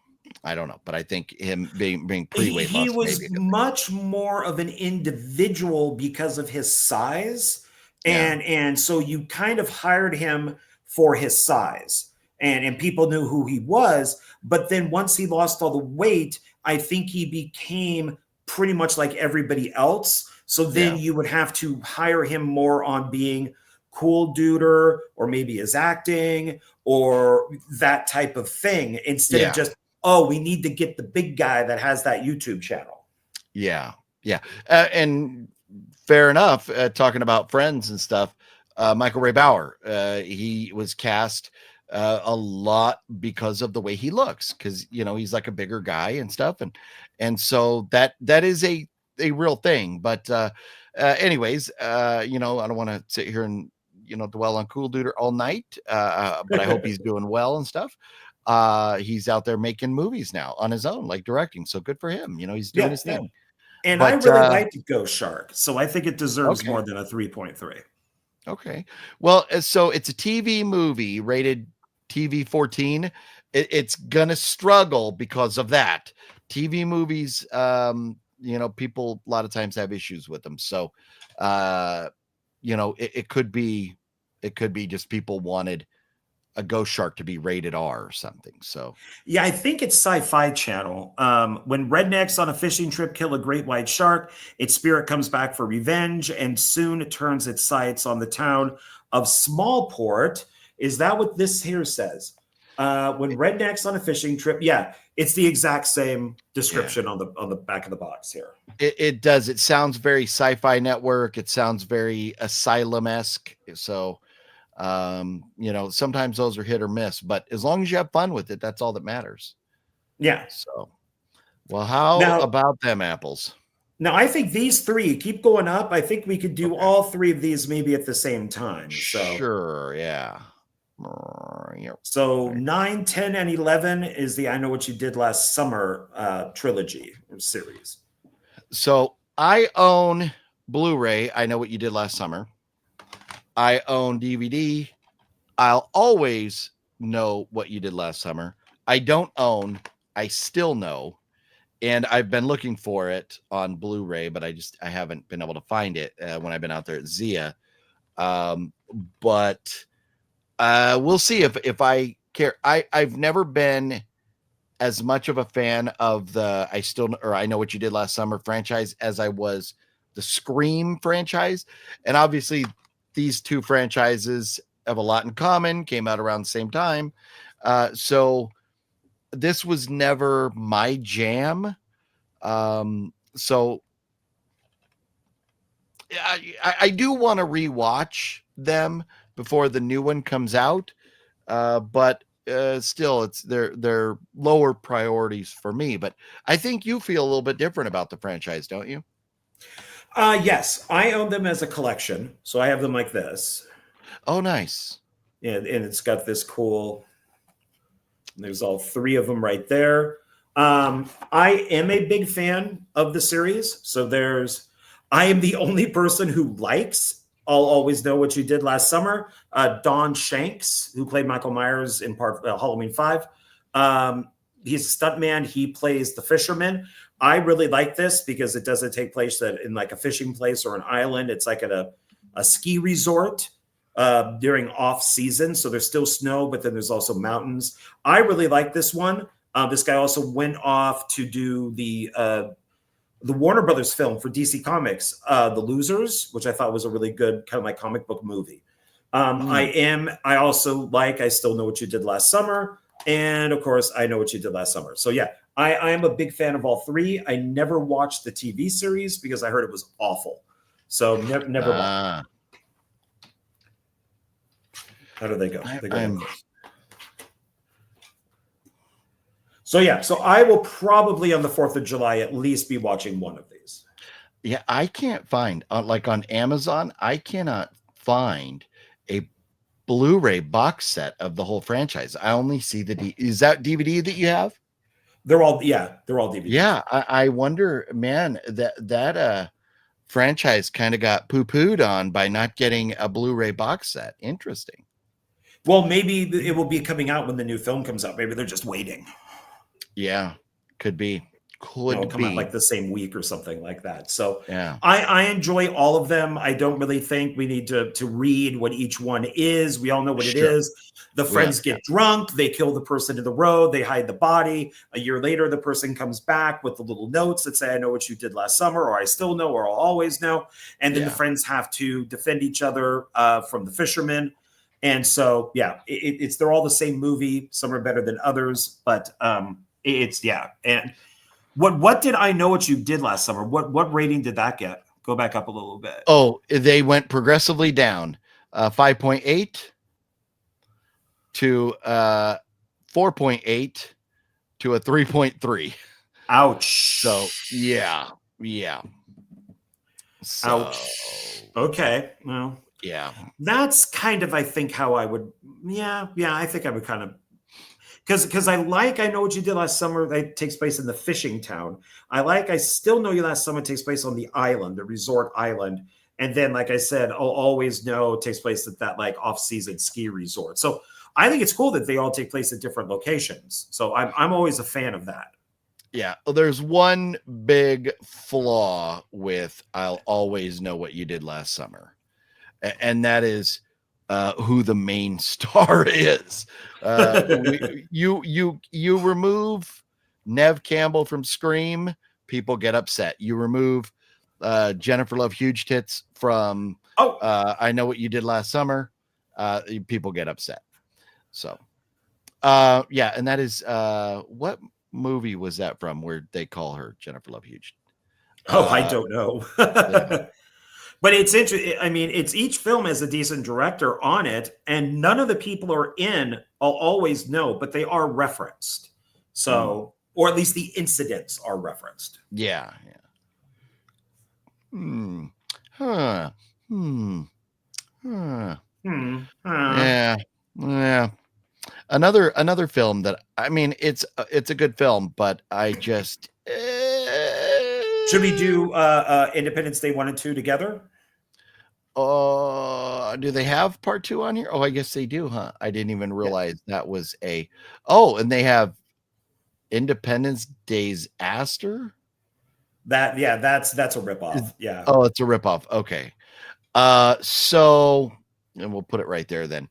I don't know, but I think him being pre-weight loss. He was much more of an individual because of his size, and so you kind of hired him for his size, and people knew who he was. But then once he lost all the weight, I think he became pretty much like everybody else. So then you would have to hire him more on being Cool Duder, or maybe his acting or that type of thing, instead of just, oh, we need to get the big guy that has that YouTube channel. Yeah. And fair enough. Talking about Friends and stuff, Michael Ray Bauer, he was cast a lot because of the way he looks, because he's like a bigger guy and stuff, and so that is a real thing. But anyways, I don't want to sit here and dwell on Cool Duder all night, but I hope he's doing well and stuff. He's out there making movies now on his own, like directing, so good for him. He's doing his thing. And I really liked Ghost Shark, so I think it deserves more than a 3.3. Okay. Well, so it's a TV movie rated TV 14. It's gonna struggle because of that. TV movies, people a lot of times have issues with them. So it could be just people wanted a ghost shark to be rated R or something. So yeah, I think it's Sci-Fi Channel. When rednecks on a fishing trip kill a great white shark, its spirit comes back for revenge and soon turns its sights on the town of Smallport. Is that what this here says? When rednecks on a fishing trip, it's the exact same description on the back of the box here. It does. It sounds very Sci-Fi Network. It sounds very Asylum-esque. So sometimes those are hit or miss, but as long as you have fun with it, that's all that matters. Yeah. So, well, how about them apples? Now, I think these three keep going up. I think we could do all three of these maybe at the same time. So sure, yeah. So 9, 10, and 11 is the I Know What You Did Last Summer trilogy or series. So I own Blu-ray. I Know What You Did Last Summer. I own DVD. I'll always know what you did last summer. I don't own I Still Know. And I've been looking for it on Blu-ray, but I haven't been able to find it when I've been out there at Zia. But we'll see if I care. I've never been as much of a fan of the I Know What You Did Last Summer franchise as I was the Scream franchise. And obviously these two franchises have a lot in common, came out around the same time. So this was never my jam. So I do want to rewatch them before the new one comes out. But still it's they're lower priorities for me. But I think you feel a little bit different about the franchise, don't you? Yes, I own them as a collection, so I have them like this, Oh, nice. and it's got this cool. There's all three of them right there. I am a big fan of the series, so I am the only person who likes I'll Always Know What You Did Last Summer. Don Shanks, who played Michael Myers in part Halloween 5. He's a stuntman. He plays the fisherman. I really like this because it doesn't take place in like a fishing place or an island. It's like at a ski resort during off season. So there's still snow, but then there's also mountains. I really like this one. This guy also went off to do the Warner Brothers film for DC Comics, The Losers, which I thought was a really good kind of like comic book movie. I also I Still Know What You Did Last Summer. And of course, I Know What You Did Last Summer. So yeah, I am a big fan of all three. I never watched the TV series because I heard it was awful. So never watched. How do they go? So yeah, so I will probably on the 4th of July at least be watching one of these. Yeah, I can't find like on Amazon, I cannot find a Blu-ray box set of the whole franchise. I only see is that DVD that you have? They're all DVDs. Yeah, I wonder, man, that franchise kind of got poo-pooed on by not getting a Blu-ray box set. Interesting. Well, maybe it will be coming out when the new film comes out. Maybe they're just waiting. Yeah, could be. Come out like the same week or something like that. So yeah, I enjoy all of them. I don't really think we need to read what each one is. We all know what it is. The friends get drunk. They kill the person in the road. They hide the body. A year later, the person comes back with the little notes that say, I know what you did last summer, or I still know, or I'll always know. And then the friends have to defend each other from the fishermen. And so, yeah, they're all the same movie. Some are better than others, but And what did I Know What You Did Last Summer? What rating did that get? Go back up a little bit. Oh, they went progressively down, 5.8 to 4.8 to a 3.3. Ouch. So yeah. So, ouch. Okay. Well, yeah. That's kind of, I think, how I would. Yeah. I think I would kind of. Because I Know What You Did Last Summer that takes place in the fishing town. I Still Know You Last Summer takes place on the island, the resort island. And then, like I said, I'll Always Know takes place at that like off-season ski resort. So I think it's cool that they all take place at different locations. So I'm always a fan of that. Yeah. Well, there's one big flaw with I'll Always Know What You Did Last Summer. And that is who the main star is. You remove Nev Campbell from Scream, people get upset. You remove Jennifer Love Huge Tits from I Know What You Did Last Summer, people get upset. So yeah, and that is what movie was that from where they call her Jennifer Love Huge? I don't know. Yeah. But it's interesting. I mean, it's each film has a decent director on it, and none of the people are in I'll Always Know, but they are referenced. So, or at least the incidents are referenced. Yeah. Yeah. Another film that, I mean, it's a good film, but I just should we do Independence Day 1 and 2 together? Do they have part 2 on here? Oh, I guess they do, huh? I didn't even realize that was and they have Independence Day's Aster. That's a ripoff. Yeah. Oh, it's a ripoff. Okay. So, and we'll put it right there then.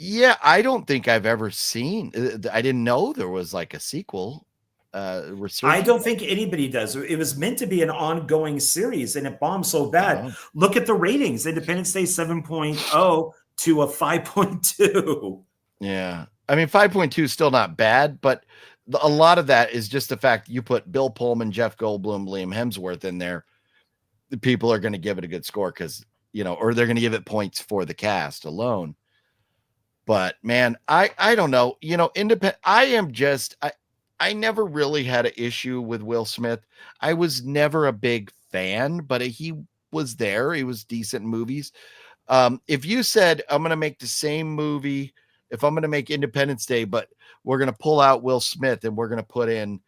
Yeah, I don't think I've ever seen. I didn't know there was like a sequel. I don't think anybody does. It was meant to be an ongoing series, and it bombed so bad. Look at the ratings: Independence Day 7.0 to a 5.2. Yeah, I mean 5.2 is still not bad, but a lot of that is just the fact you put Bill Pullman, Jeff Goldblum, Liam Hemsworth in there. The people are going to give it a good score because or they're going to give it points for the cast alone. But man, I don't know. You know, independent. I never really had an issue with Will Smith. I was never a big fan, but he was there. He was decent in movies. If you said I'm going to make the same movie, if I'm going to make Independence Day, but we're going to pull out Will Smith and we're going to put in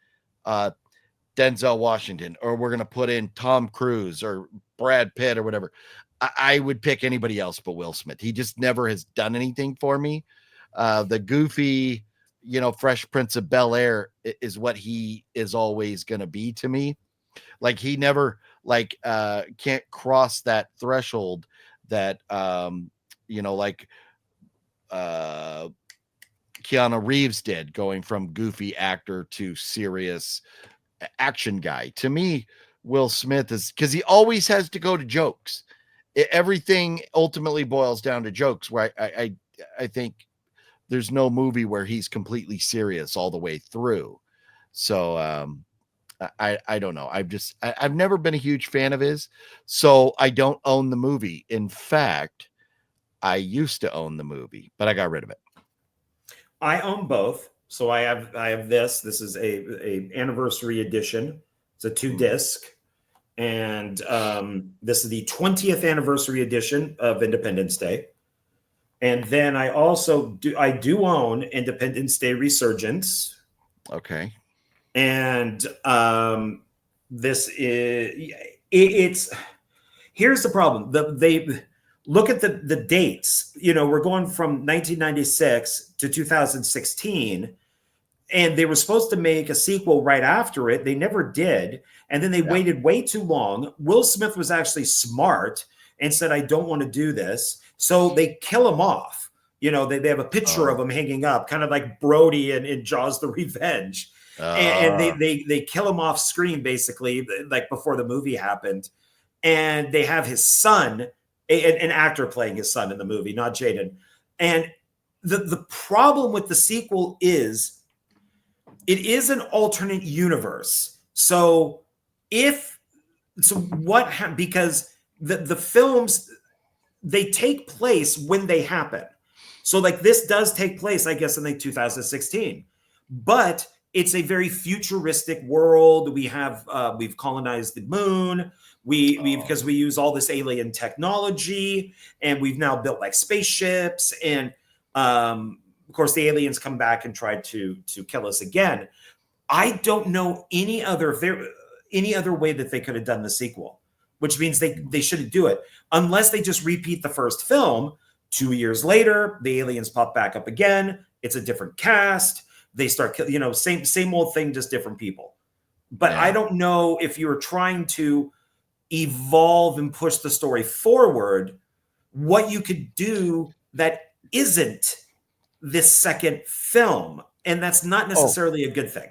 Denzel Washington, or we're going to put in Tom Cruise or Brad Pitt or whatever, I would pick anybody else but Will Smith. He just never has done anything for me. The goofy, you know, Fresh Prince of Bel-Air is what he is always going to be to me. Like he never can't cross that threshold that, you know, like Keanu Reeves did, going from goofy actor to serious action guy. To me, Will Smith is, because he always has to go to jokes. Everything ultimately boils down to jokes, where I think there's no movie where he's completely serious all the way through. So I don't know. I've never been a huge fan of his, so I don't own the movie. In fact, I used to own the movie, but I got rid of it. I own both. So I have this. This is a anniversary edition. It's a 2-disc. And this is the 20th anniversary edition of Independence Day. And then I also do own Independence Day Resurgence. Okay. And this is it's here's the problem. They look at the dates. You know, we're going from 1996 to 2016. And they were supposed to make a sequel right after it. They never did. And then they waited way too long. Will Smith was actually smart and said, I don't want to do this. So they kill him off. You know, they have a picture of him hanging up, kind of like Brody in Jaws the Revenge. And they kill him off screen, basically, like before the movie happened. And they have his son, an actor playing his son in the movie, not Jaden. And the problem with the sequel is, it is an alternate universe. So because the films, they take place when they happen. So like this does take place, I guess, in like 2016, but it's a very futuristic world. We have, we've colonized the moon. Because we use all this alien technology, and we've now built like spaceships, and of course, the aliens come back and try to kill us again. I don't know any other way that they could have done the sequel, which means they shouldn't do it unless they just repeat the first film. 2 years later, the aliens pop back up again. It's a different cast. They start, you know, same old thing, just different people. But I don't know if you're trying to evolve and push the story forward, what you could do that isn't this second film, and that's not necessarily a good thing.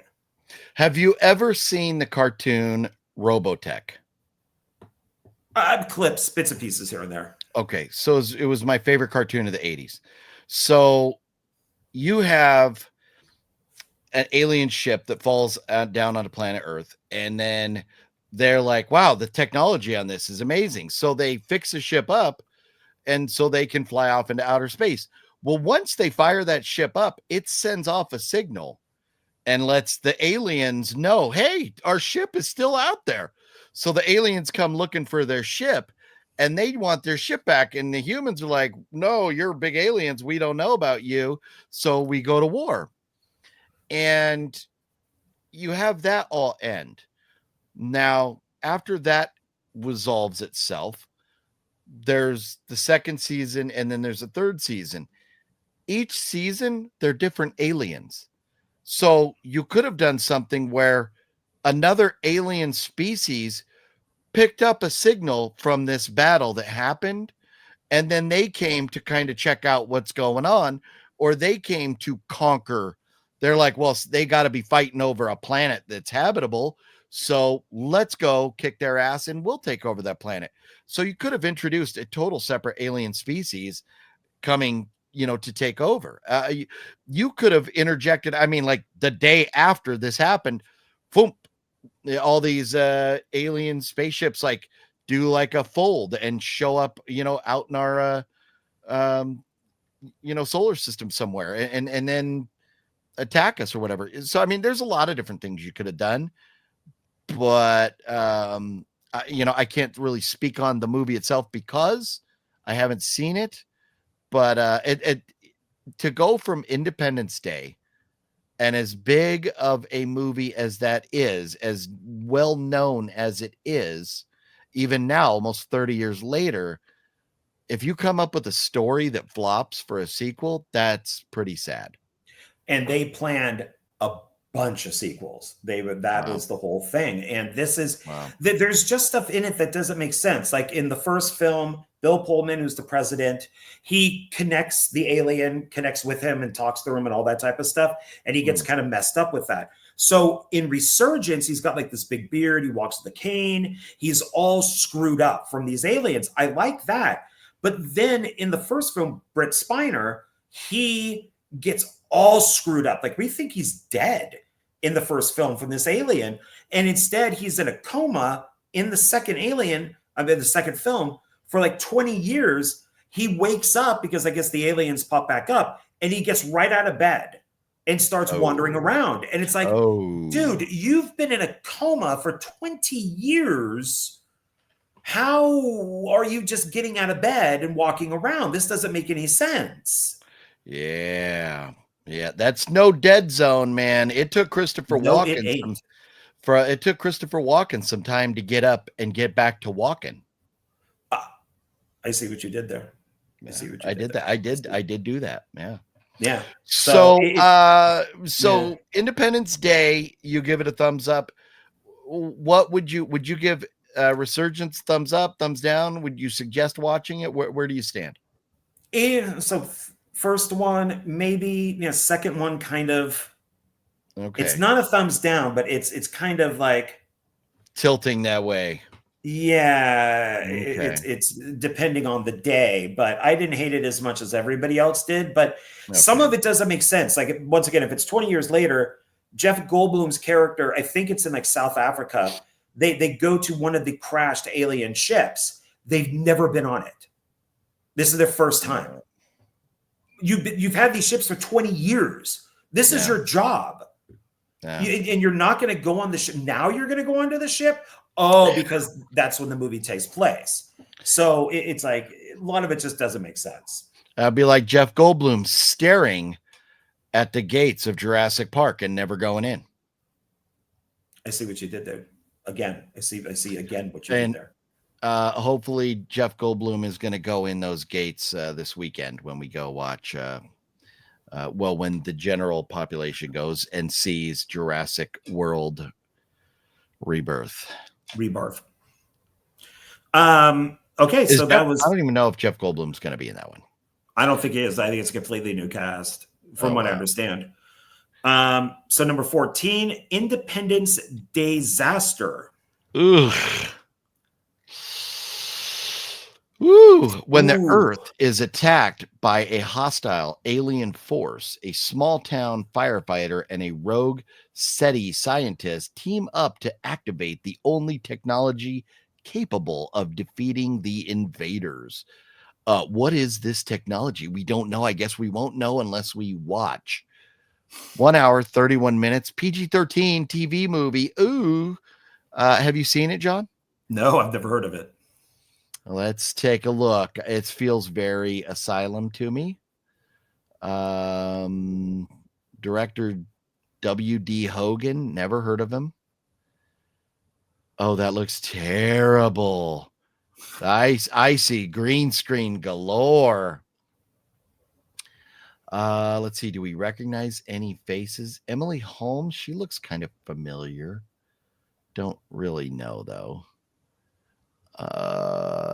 Have you ever seen the cartoon Robotech? Clips, bits and pieces here and there. Okay, so it was my favorite cartoon of the 80s. So you have an alien ship that falls down onto planet Earth, and then they're like, wow, the technology on this is amazing. So they fix the ship up, and so they can fly off into outer space. Well, once they fire that ship up, it sends off a signal and lets the aliens know, hey, our ship is still out there. So the aliens come looking for their ship, and they want their ship back. And the humans are like, no, you're big aliens. We don't know about you. So we go to war. And you have that all end. Now, after that resolves itself, there's the second season, and then there's a third season. Each season, they're different aliens. So you could have done something where another alien species picked up a signal from this battle that happened, and then they came to kind of check out what's going on, or they came to conquer. They're like, well, they got to be fighting over a planet that's habitable, so let's go kick their ass and we'll take over that planet. So you could have introduced a total separate alien species coming, you know, to take over. You could have interjected, I mean, like the day after this happened, boom, all these alien spaceships like do like a fold and show up, you know, out in our solar system somewhere and then attack us or whatever. So I mean, there's a lot of different things you could have done, but I can't really speak on the movie itself because I haven't seen it. But it to go from Independence Day, and as big of a movie as that is, as well known as it is, even now, almost 30 years later, if you come up with a story that flops for a sequel, that's pretty sad. And they planned a bunch of sequels. That Wow. was the whole thing. And this is Wow. there's just stuff in it that doesn't make sense. Like in the first film, Bill Pullman, who's the president, he connects the alien, connects with him and talks to him and all that type of stuff. And he gets kind of messed up with that. So in Resurgence, he's got like this big beard. He walks with a cane. He's all screwed up from these aliens. I like that. But then in the first film, Brett Spiner, he gets all screwed up. Like we think he's dead in the first film from this alien. And instead he's in a coma in the second the second film for like 20 years. He wakes up because I guess the aliens pop back up and he gets right out of bed and starts wandering around. And it's like, dude, you've been in a coma for 20 years. How are you just getting out of bed and walking around? This doesn't make any sense. Yeah. That's no Dead Zone, man. It took Christopher Walken some time to get up and get back to walking. I see what you did there. I did do that. Yeah. Yeah. So Independence Day, you give it a thumbs up. What would you give Resurgence thumbs up, thumbs down? Would you suggest watching it? Where do you stand? So first one, maybe, second one, kind of. Okay. It's not a thumbs down, but it's kind of like tilting that way. Yeah, okay. It's depending on the day, but I didn't hate it as much as everybody else did. But some of it doesn't make sense. Like once again, if it's 20 years later, Jeff Goldblum's character, I think it's in like South Africa. They go to one of the crashed alien ships. They've never been on it. This is their first time. You've had these ships for 20 years. This is your job. And you're not going to go on the ship. Now you're going to go onto the ship. Oh, because that's when the movie takes place. So it's like a lot of it just doesn't make sense. That'd be like Jeff Goldblum staring at the gates of Jurassic Park and never going in. I see what you did there. Again, I see again what you did there. Hopefully Jeff Goldblum is going to go in those gates this weekend when we go watch. When the general population goes and sees Jurassic World Rebirth. Okay, so that was. I don't even know if Jeff Goldblum's going to be in that one. I don't think he is. I think it's a completely new cast, from what I understand. So number 14, Independence Disaster. Ugh. Woo. When the Earth is attacked by a hostile alien force, a small town firefighter and a rogue SETI scientist team up to activate the only technology capable of defeating the invaders. What is this technology? We don't know. I guess we won't know unless we watch. 1 hour, 31 minutes, PG-13 TV movie. Ooh. Have you seen it, John? No, I've never heard of it. Let's take a look. It feels very Asylum to me. Director W.D. Hogan, never heard of him. Oh, that looks terrible. Icy green screen galore. Let's see. Do we recognize any faces? Emily Holmes, she looks kind of familiar. Don't really know though.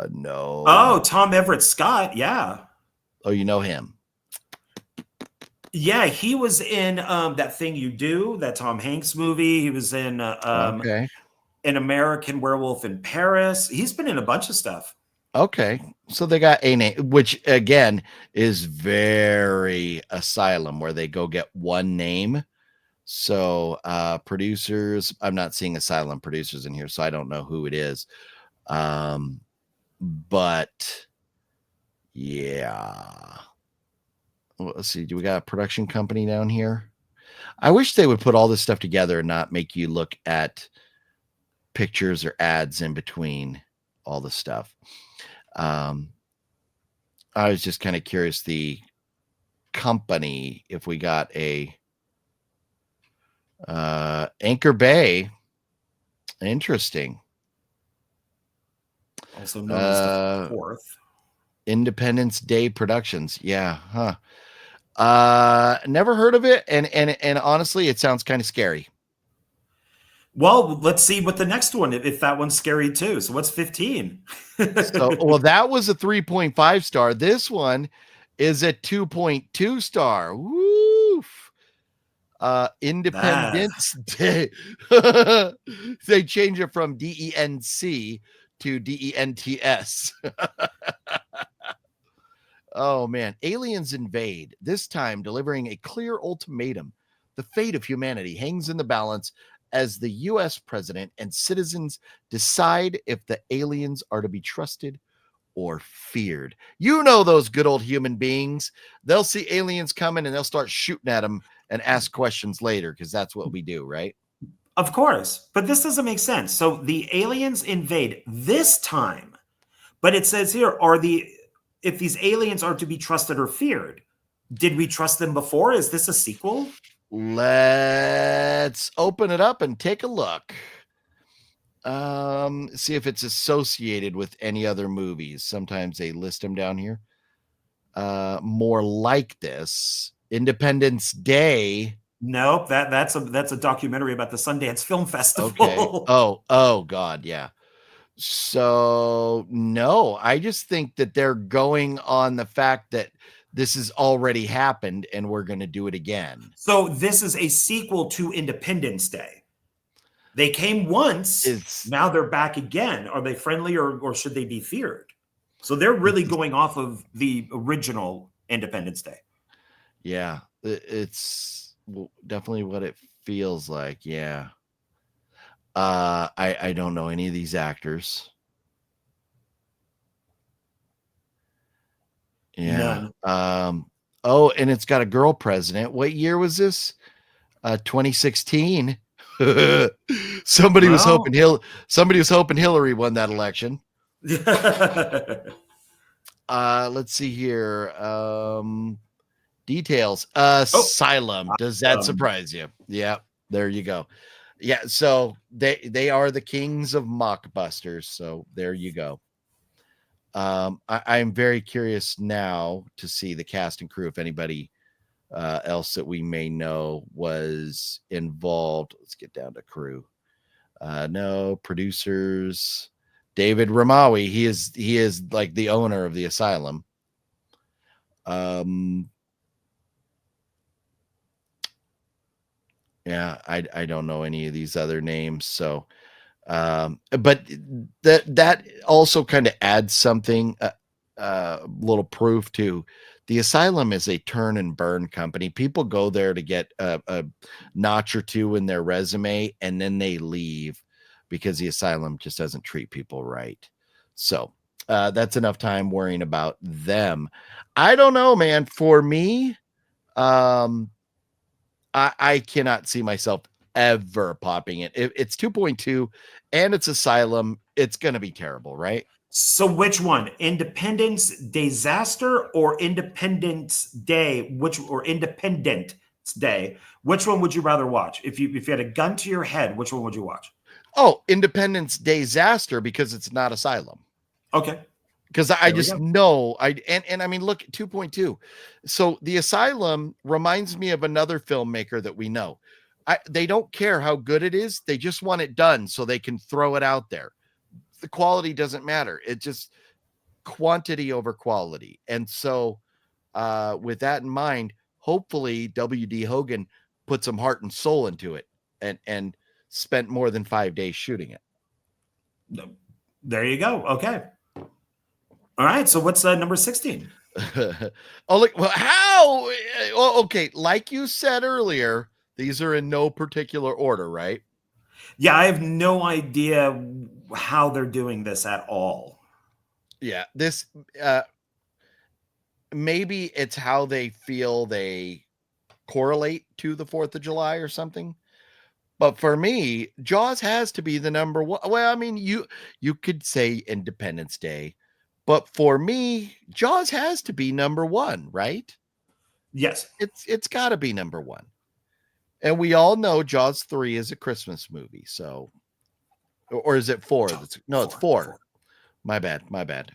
No. Oh, Tom Everett Scott. Yeah. Oh, you know him. Yeah, he was in That Thing You Do, that Tom Hanks movie. He was in An American Werewolf in Paris. He's been in a bunch of stuff. Okay. So they got a name, which again is very Asylum, where they go get one name. So producers, I'm not seeing Asylum producers in here, so I don't know who it is. But yeah. Well, let's see. Do we got a production company down here? I wish they would put all this stuff together and not make you look at pictures or ads in between all the stuff. I was just kind of curious, the company, if we got a Anchor Bay. Interesting. Also known as the 4th. Independence Day Productions. Yeah. Never heard of it. And honestly, it sounds kind of scary. Well, let's see what the next one, if that one's scary too. So what's 15? So, well, that was a 3.5 star. This one is a 2.2 star. Woof. Independence Day. They change it from DENC to DENTS. Oh man, aliens invade, this time delivering a clear ultimatum. The fate of humanity hangs in the balance as the US president and citizens decide if the aliens are to be trusted or feared. You know, those good old human beings, they'll see aliens coming and they'll start shooting at them and ask questions later, because that's what we do, right? Of course, but this doesn't make sense. So the aliens invade this time, but it says here, if these aliens are to be trusted or feared. Did we trust them before? Is this a sequel? Let's open it up and take a look. See if it's associated with any other movies. Sometimes they list them down here. More like this. Independence Day. Nope, that's a documentary about the Sundance Film Festival. Okay. Oh God, yeah. So no, I just think that they're going on the fact that this has already happened and we're going to do it again. So this is a sequel to Independence Day. They came once, now they're back again. Are they friendly or should they be feared? So they're really going off of the original Independence Day. Yeah, it's definitely what it feels like. Yeah. I don't know any of these actors. Yeah. None. Oh, and it's got a girl president. What year was this? 2016. Somebody was hoping Hillary won that election. Let's see here. Details. Asylum. Does that surprise you? Yeah, there you go. Yeah, so they are the kings of mockbusters. So there you go. I'm very curious now to see the cast and crew, if anybody else that we may know was involved. Let's get down to crew. No, producers. David Ramawi. He is like the owner of the asylum. Yeah, I don't know any of these other names. So, but that also kind of adds something, little proof to the asylum is a turn and burn company. People go there to get a notch or two in their resume, and then they leave because the asylum just doesn't treat people right. So that's enough time worrying about them. I don't know, man. For me, I cannot see myself ever popping it. It's 2.2 and it's asylum. It's going to be terrible, right? So which one? Independence Disaster or Independence Day? Or Independent Day? Which one would you rather watch? If you had a gun to your head, which one would you watch? Oh, Independence Disaster, because it's not asylum. Okay. Because I just know and I mean, look, 2.2. So the asylum reminds me of another filmmaker that we know. They don't care how good it is. They just want it done so they can throw it out there. The quality doesn't matter. It's just quantity over quality. And so with that in mind, hopefully W.D. Hogan put some heart and soul into it and spent more than 5 days shooting it. There you go. Okay. All right. So what's number 16? Oh, look. Well, how? Oh, okay. Like you said earlier, these are in no particular order, right? Yeah, I have no idea how they're doing this at all. Yeah, this maybe it's how they feel they correlate to the 4th of July or something. But for me, Jaws has to be the number one. Well, I mean, you could say Independence Day, but for me, Jaws has to be number one, right? Yes. It's got to be number one. And we all know Jaws 3 is a Christmas movie. So, or is it 4? No, it's 4. My bad.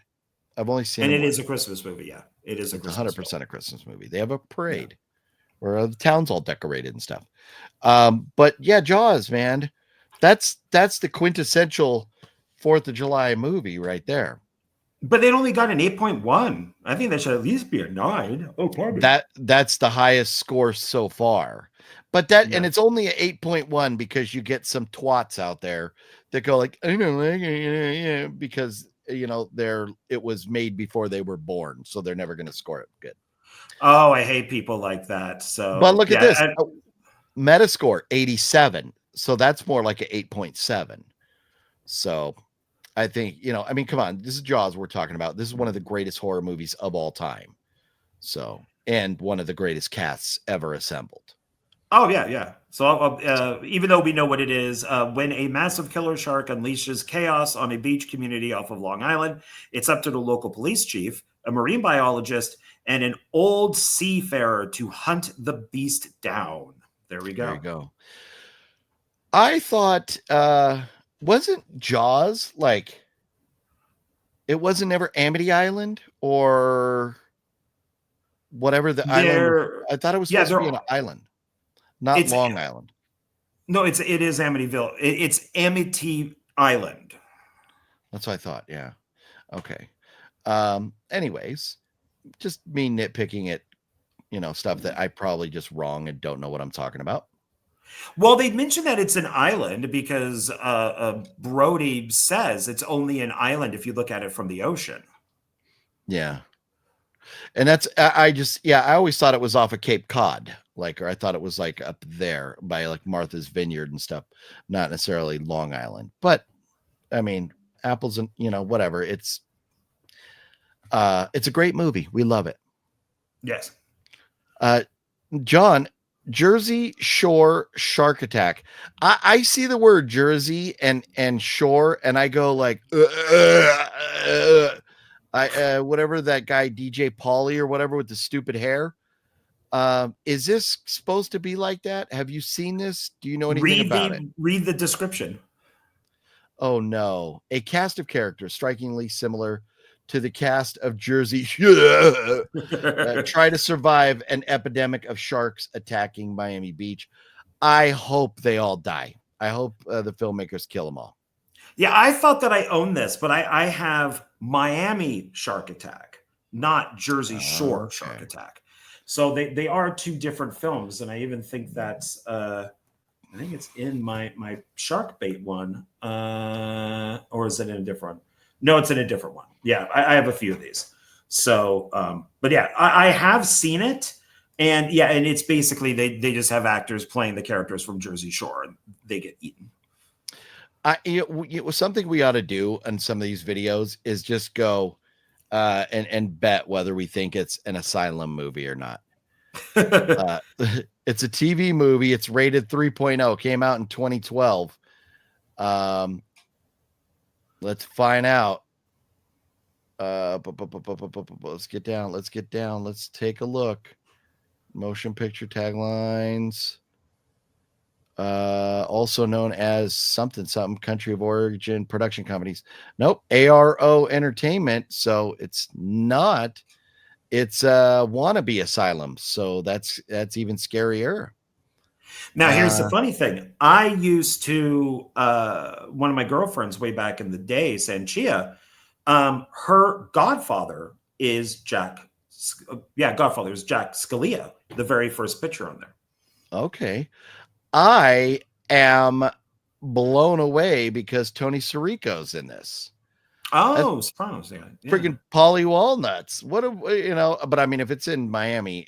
I've only seen And it. it is a Christmas movie. Yeah, it is a It's Christmas 100% movie. a Christmas movie. They have a parade where the town's all decorated and stuff. But yeah, Jaws, man, that's the quintessential 4th of July movie right there. But it only got an 8.1. I think that should at least be a 9. Oh, pardon. That's the highest score so far. But that, Yeah. and it's only an 8.1 because you get some twats out there that go like, I don't like it, because it was made before they were born, so they're never going to score it good. Oh, I hate people like that. So, But look at this. I, Metascore 87. So that's more like an 8.7. So I think, I mean, come on, this is Jaws we're talking about. This is one of the greatest horror movies of all time. So, and one of the greatest casts ever assembled. Oh, yeah. So even though we know what it is, when a massive killer shark unleashes chaos on a beach community off of Long Island, it's up to the local police chief, a marine biologist, and an old seafarer to hunt the beast down. There we go. There you go. I thought, wasn't Jaws like, it wasn't ever Amity Island or whatever the island. I thought it was supposed to be an island, not Long Island. No, it is Amityville. It's Amity Island. That's what I thought. Yeah. Okay. Anyways, just me nitpicking it, stuff that I probably just wrong and don't know what I'm talking about. Well, they mentioned that it's an island because Brody says it's only an island if you look at it from the ocean. Yeah. And that's, I always thought it was off of Cape Cod, or I thought it was like up there by like Martha's Vineyard and stuff, not necessarily Long Island. But I mean, apples and, whatever. It's a great movie. We love it. Yes. John, Jersey Shore Shark Attack. I see the word Jersey and shore, and I go like, whatever that guy DJ Pauly or whatever with the stupid hair. Is this supposed to be like that? Have you seen this? Do you know anything about it? Read the description. Oh no, a cast of characters strikingly similar to the cast of Jersey try to survive an epidemic of sharks attacking Miami Beach. I hope they all die. I hope the filmmakers kill them all. Yeah, I thought that I owned this, but I have Miami Shark Attack, not Jersey Shore Shark Attack. So they are two different films, and I even think that's I think it's in my shark bait one, or is it in a different one? No, it's in a different one. Yeah, I have a few of these. So, but yeah, I have seen it, and yeah, and it's basically they just have actors playing the characters from Jersey Shore, and they get eaten. It was something we ought to do on some of these videos is just go and bet whether we think it's an asylum movie or not. It's a TV movie. It's rated 3.0. Came out in 2012. Let's find out. Let's get down. Let's take a look. Motion picture taglines. Also known as something country of origin production companies. Nope, ARO Entertainment. So it's not. It's wannabe asylum. So that's even scarier. Now, here's the funny thing. I used to, one of my girlfriends way back in the day, Sanchia, her godfather is Jack Scalia, the very first picture on there. Okay. I am blown away because Tony Sirico's in this. Oh, Sopranos. Yeah. Freaking Polly Walnuts. What but I mean, if it's in Miami.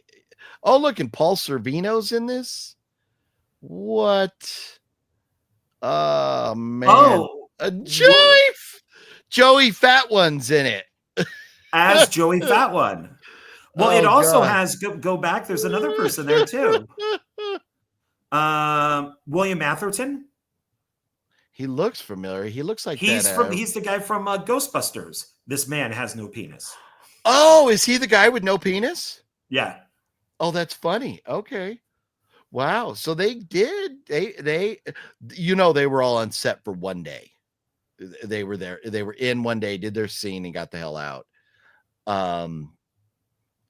Oh, look, and Paul Sorvino's in this. What? Oh man. Oh, Joey Fat One's in it. As Joey Fat One. Well, it Oh also God. has go back. There's another person there too. William Atherton. He looks familiar. He looks like that. He's the guy from Ghostbusters. This man has no penis. Oh, is he the guy with no penis? Yeah. Oh, that's funny. Okay. Wow. So they they were all on set for one day. They were there. They were in one day, did their scene, and got the hell out. Well,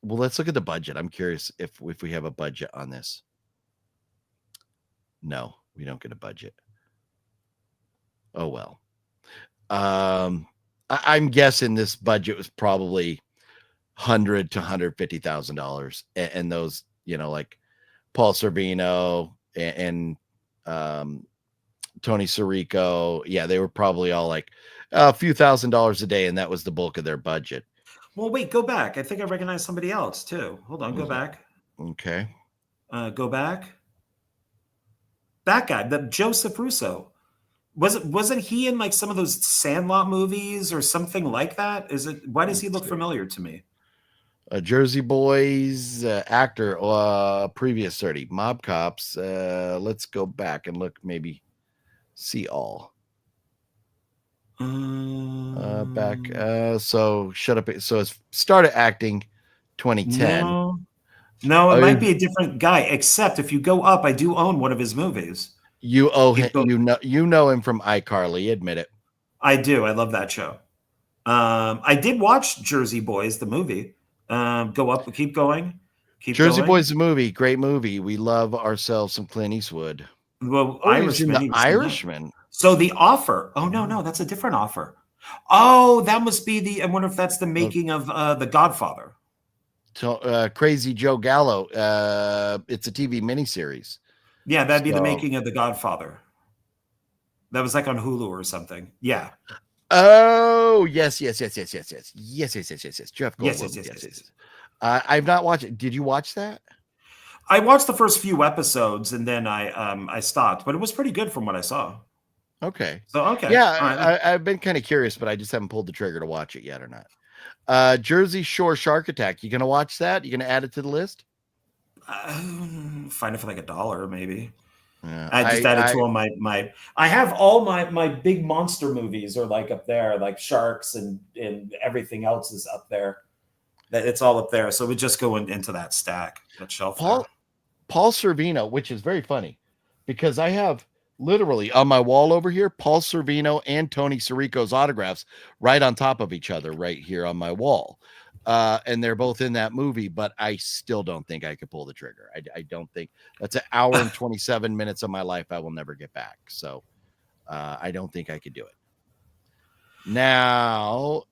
let's look at the budget. I'm curious if we have a budget on this. No, we don't get a budget. Oh well. I'm guessing this budget was probably $100,000 to $150,000, and those, like Paul Sorvino and Tony Sirico, yeah, they were probably all like a few $1,000s a day, and that was the bulk of their budget. Well, wait, go back. I think I recognize somebody else too. Hold on, go back. Okay. Go back. That guy, the Joseph Russo. Wasn't he in like some of those Sandlot movies or something like that? Why does he look familiar to me? Jersey Boys actor, previous 30 Mob Cops. Let's go back and look, maybe see all. Back. So shut up. So it's started acting 2010. No, it might be a different guy. Except if you go up, I do own one of his movies. You owe him. You know him from iCarly. Admit it. I do. I love that show. I did watch Jersey Boys, the movie. Go up. Keep going. Jersey Boys, the movie. Great movie. We love ourselves some Clint Eastwood. Well, Irishman. So The Offer. Oh no, that's a different Offer. Oh, that must be I wonder if that's the making of The Godfather. Crazy Joe Gallo. It's a TV miniseries. Yeah, that'd be the making of The Godfather. That was like on Hulu or something. Yeah. Oh, yes. Jeff Goldblum. Yes. I've not watched it. Did you watch that? I watched the first few episodes and then I stopped, but it was pretty good from what I saw. Okay. So okay. Yeah, right. I've been kind of curious, but I just haven't pulled the trigger to watch it yet or not. Jersey Shore Shark Attack. You gonna watch that? You gonna add it to the list? Find it for like $1, maybe. Yeah, I just added to all my. I have all my big monster movies are like up there, like sharks and everything else is up there. It's all up there, so we just go into that stack, that shelf. Paul Sorvino, which is very funny, because I have literally on my wall over here Paul Sorvino and Tony Sirico's autographs right on top of each other right here on my wall. And they're both in that movie, but I still don't think I could pull the trigger. I don't think that's an hour and 27 minutes of my life I will never get back. So I don't think I could do it. Now,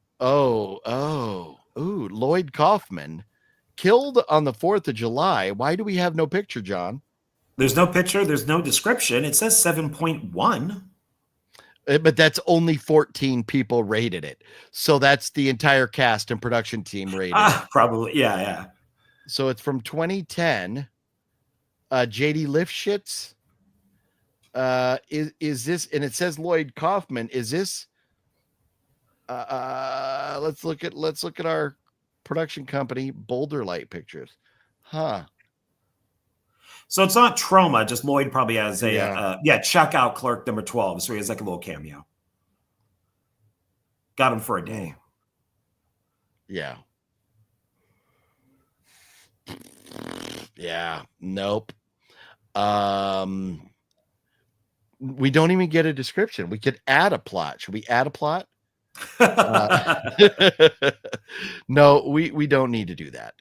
Lloyd Kaufman killed on the 4th of July. Why do we have no picture, John? There's no picture. There's no description. It says 7.1. But that's only 14 people rated it. So that's the entire cast and production team rated it. Probably. Yeah. So it's from 2010. JD Lifshitz. Is this, and it says Lloyd Kaufman. Is this let's look at our production company, Boulder Light Pictures. Huh. So it's not Trauma, just Lloyd probably has a checkout clerk number 12. So he has like a little cameo. Got him for a day. Yeah. Yeah. Nope. We don't even get a description. We could add a plot. Should we add a plot? No, we don't need to do that.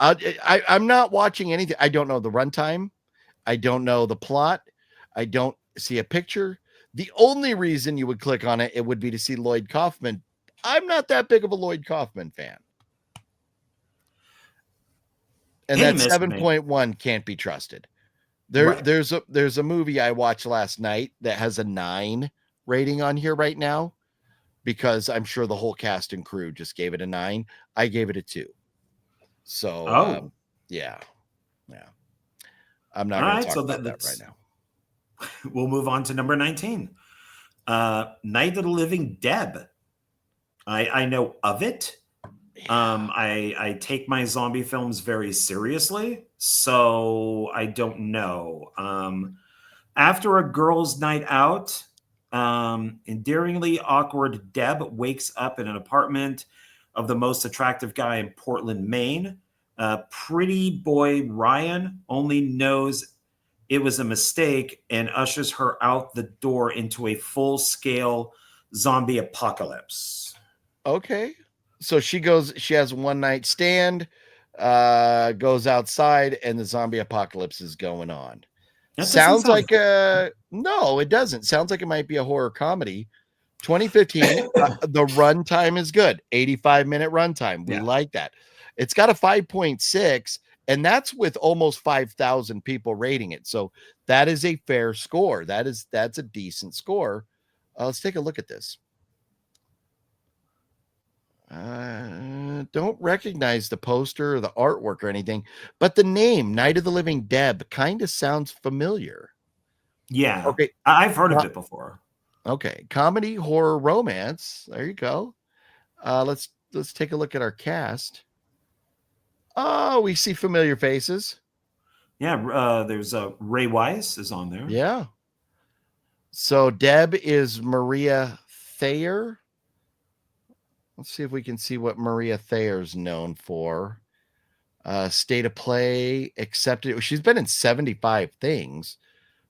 I'm not watching anything. I don't know the runtime. I don't know the plot. I don't see a picture. The only reason you would click on it would be to see Lloyd Kaufman. I'm not that big of a Lloyd Kaufman fan. And that 7.1 can't be trusted. There's a movie I watched last night that has a 9 rating on here right now, because I'm sure the whole cast and crew just gave it a 9. I gave it a 2. So, yeah. I'm not going to talk about that right now. We'll move on to number 19. Night of the Living Dead. I know of it. Yeah. I take my zombie films very seriously, so I don't know. After a girls' night out, endearingly awkward Deb wakes up in an apartment of the most attractive guy in Portland, Maine. Pretty boy Ryan only knows it was a mistake and ushers her out the door into a full-scale zombie apocalypse. Okay. So she has one night stand, goes outside, and the zombie apocalypse is going on. That doesn't Sounds sound like no, it doesn't. Sounds like it might be a horror comedy. 2015. The runtime is good. 85-minute runtime. We yeah. like that. It's got a 5.6, and that's with almost 5,000 people rating it. So that is a fair score. That's a decent score. Let's take a look at this. Don't recognize the poster or the artwork or anything, but the name Night of the Living Deb kind of sounds familiar. Yeah. Okay. I've heard of it before. Okay. Comedy, horror, romance. There you go. Let's take a look at our cast. Oh, we see familiar faces. Yeah, there's Ray Wise is on there. Yeah. So Deb is Maria Thayer. Let's see if we can see what Maria Thayer's known for. State of Play, Accepted. She's been in 75 things.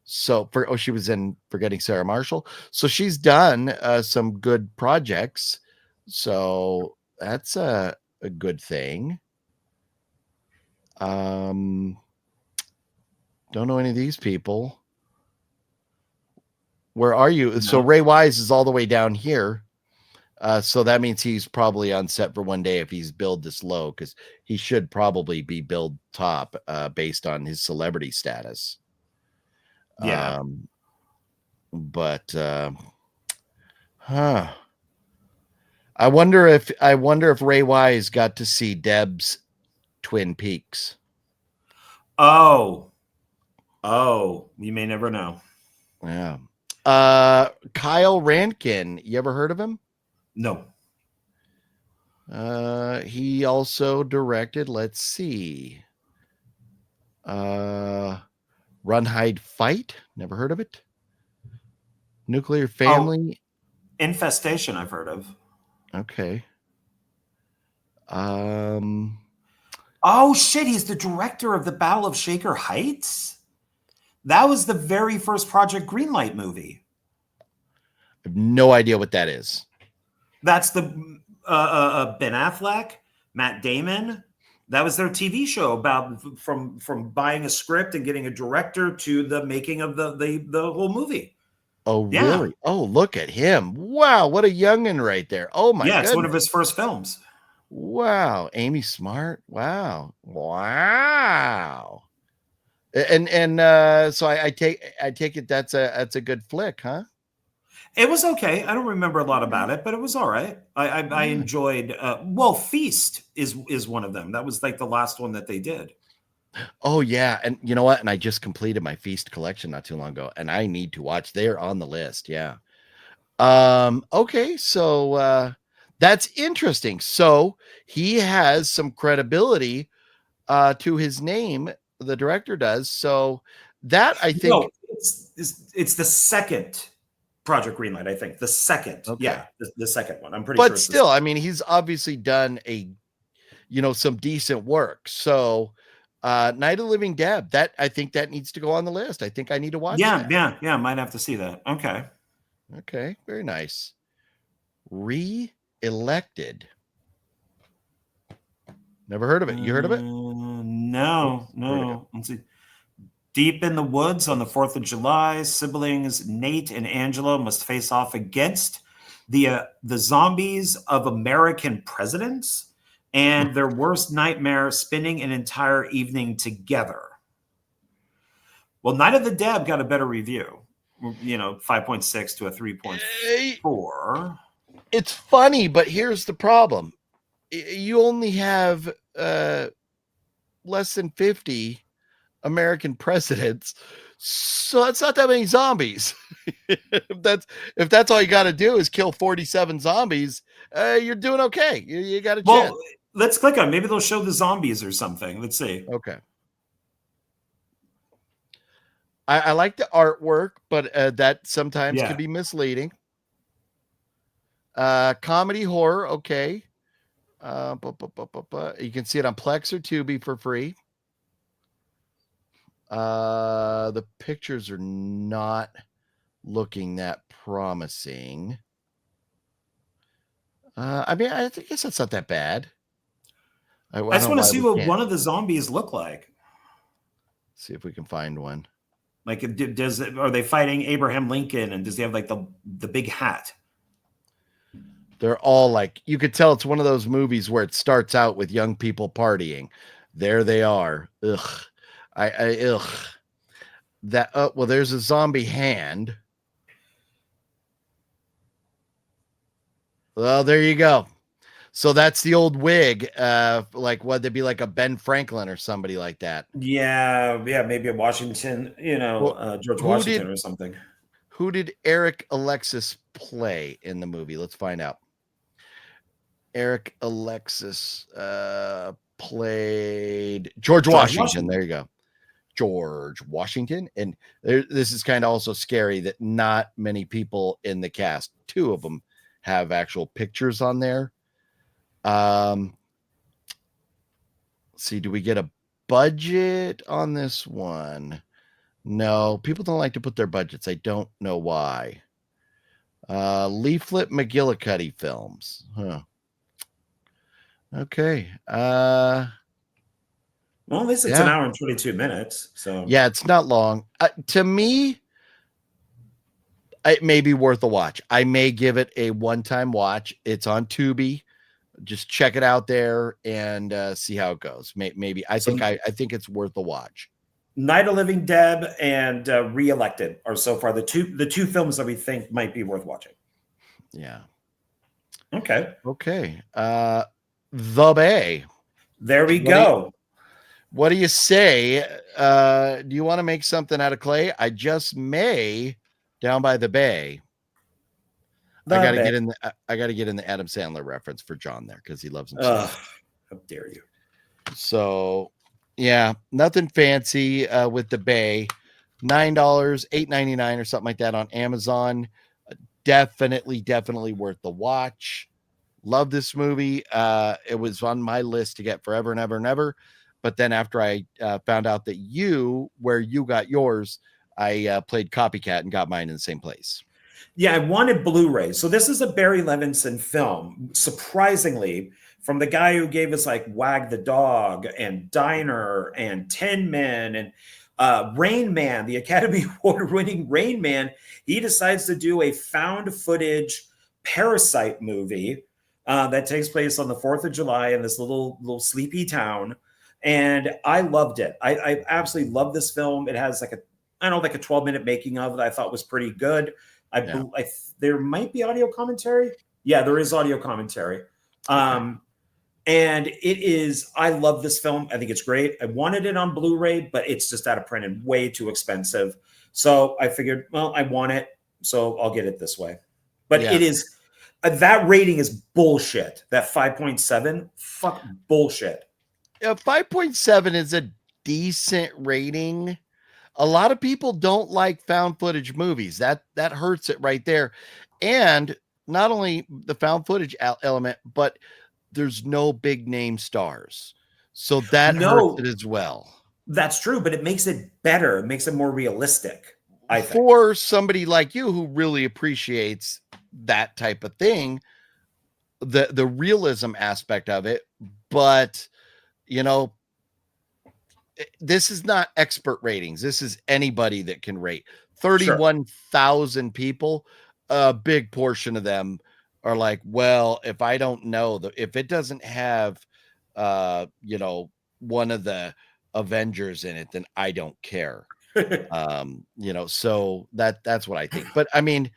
So she was in Forgetting Sarah Marshall. So she's done some good projects. So that's a good thing. Don't know any of these people. Where are you? No. So Ray Wise is all the way down here. So that means he's probably on set for one day if he's billed this low, because he should probably be billed top based on his celebrity status. Yeah. But I wonder if Ray Wise got to see Deb's Twin Peaks. Oh, you may never know. Yeah. Kyle Rankin, you ever heard of him? No. He also directed, let's see. Run, Hide, Fight. Never heard of it. Nuclear Family. Infestation, I've heard of. Okay. Oh shit, he's the director of the Battle of Shaker Heights. That was the very first Project Greenlight movie. I have no idea what that is. That's the Ben Affleck, Matt Damon. That was their TV show about from buying a script and getting a director to the making of the whole movie. Oh, yeah. Really? Oh, look at him. Wow, what a youngin' right there. Oh my god. Yeah, it's one of his first films. Wow. Amy Smart. Wow. Wow. And so I take it that's a good flick, huh? It was okay. I don't remember a lot about it, but it was all right. I enjoyed. Feast is one of them. That was like the last one that they did. Oh yeah, and you know what? And I just completed my Feast collection not too long ago, and I need to watch. They're on the list. Yeah. Okay, so that's interesting. So he has some credibility to his name. The director does. So that I think it's the second Project Greenlight, I think. The second. Okay. Yeah, the second one. I'm pretty sure. But still, I mean, he's obviously done some decent work. So Night of the Living Deb, that I think that needs to go on the list. I think I need to watch that. Yeah. Might have to see that. Okay. Very nice. Re-elected. Never heard of it. You heard of it? No. Let's see. Deep in the woods on the 4th of July, siblings Nate and Angela must face off against the zombies of American presidents and their worst nightmare, spending an entire evening together. Well, Night of the Deb got a better review, 5.6 to a 3.4. It's funny, but here's the problem. You only have less than 50 American presidents. So that's not that many zombies. If that's all you got to do is kill 47 zombies, you're doing okay. You got a chance. Well, let's click on. Maybe they'll show the zombies or something. Let's see. Okay. I like the artwork, but that sometimes can be misleading. Comedy horror, okay. You can see it on Plex or Tubi for free. The pictures are not looking that promising. I mean, I guess that's not that bad. I just want to see what one of the zombies look like. See if we can find one. Like, are they fighting Abraham Lincoln, and does he have like the big hat? They're all like, you could tell it's one of those movies where it starts out with young people partying. There they are. Ugh. Ugh. That well, there's a zombie hand. Well, there you go. So that's the old wig. Like, would they be like a Ben Franklin or somebody like that? Yeah, maybe a Washington, George Washington or something. Who did Eric Alexis play in the movie? Let's find out. Eric Alexis played George Washington. There you go. George Washington. And this is kind of also scary that not many people in the cast, 2 of them, have actual pictures on there. Let's see, do we get a budget on this one? No, people don't like to put their budgets. I don't know why. Leaflet McGillicuddy Films. Huh. Okay. Well, at least it's an hour and 22 minutes. So yeah, it's not long. To me, it may be worth a watch. I may give it a one-time watch. It's on Tubi. Just check it out there and see how it goes. Maybe I think it's worth a watch. Night of Living Dead and Reelected are so far the two films that we think might be worth watching. Yeah. Okay. The Bay. There we go. What do you say? Do you want to make something out of clay? I just may down by the bay. I got to get in the Adam Sandler reference for John there because he loves him. How dare you? So, yeah, nothing fancy with the Bay. $9, $8.99 or something like that on Amazon. Definitely worth the watch. Love this movie. It was on my list to get forever and ever and ever. But then after I found out that where you got yours, I played copycat and got mine in the same place. Yeah, I wanted Blu-ray. So this is a Barry Levinson film, surprisingly, from the guy who gave us like Wag the Dog and Diner and Tin Men and Rain Man, the Academy Award-winning Rain Man. He decides to do a found footage Parasite movie that takes place on the 4th of July in this little sleepy town. And I loved it. I absolutely love this film. It has like a 12-minute making of that I thought was pretty good. There might be audio commentary. Yeah, there is audio commentary. And I love this film. I think it's great. I wanted it on Blu-ray, but it's just out of print and way too expensive. So I figured, well, I want it, so I'll get it this way. But it is, that rating is bullshit. That 5.7, fuck bullshit. 5.7 is a decent rating. A lot of people don't like found footage movies. That hurts it right there. And not only the found footage element, but there's no big name stars. So that hurts it as well. That's true, but it makes it better. It makes it more realistic, I think. For somebody like you who really appreciates that type of thing, the realism aspect of it. But, this is not expert ratings. This is anybody that can rate. 31,000 people. A big portion of them are like, well, if I don't know if it doesn't have, one of the Avengers in it, then I don't care. So that's what I think. But I mean,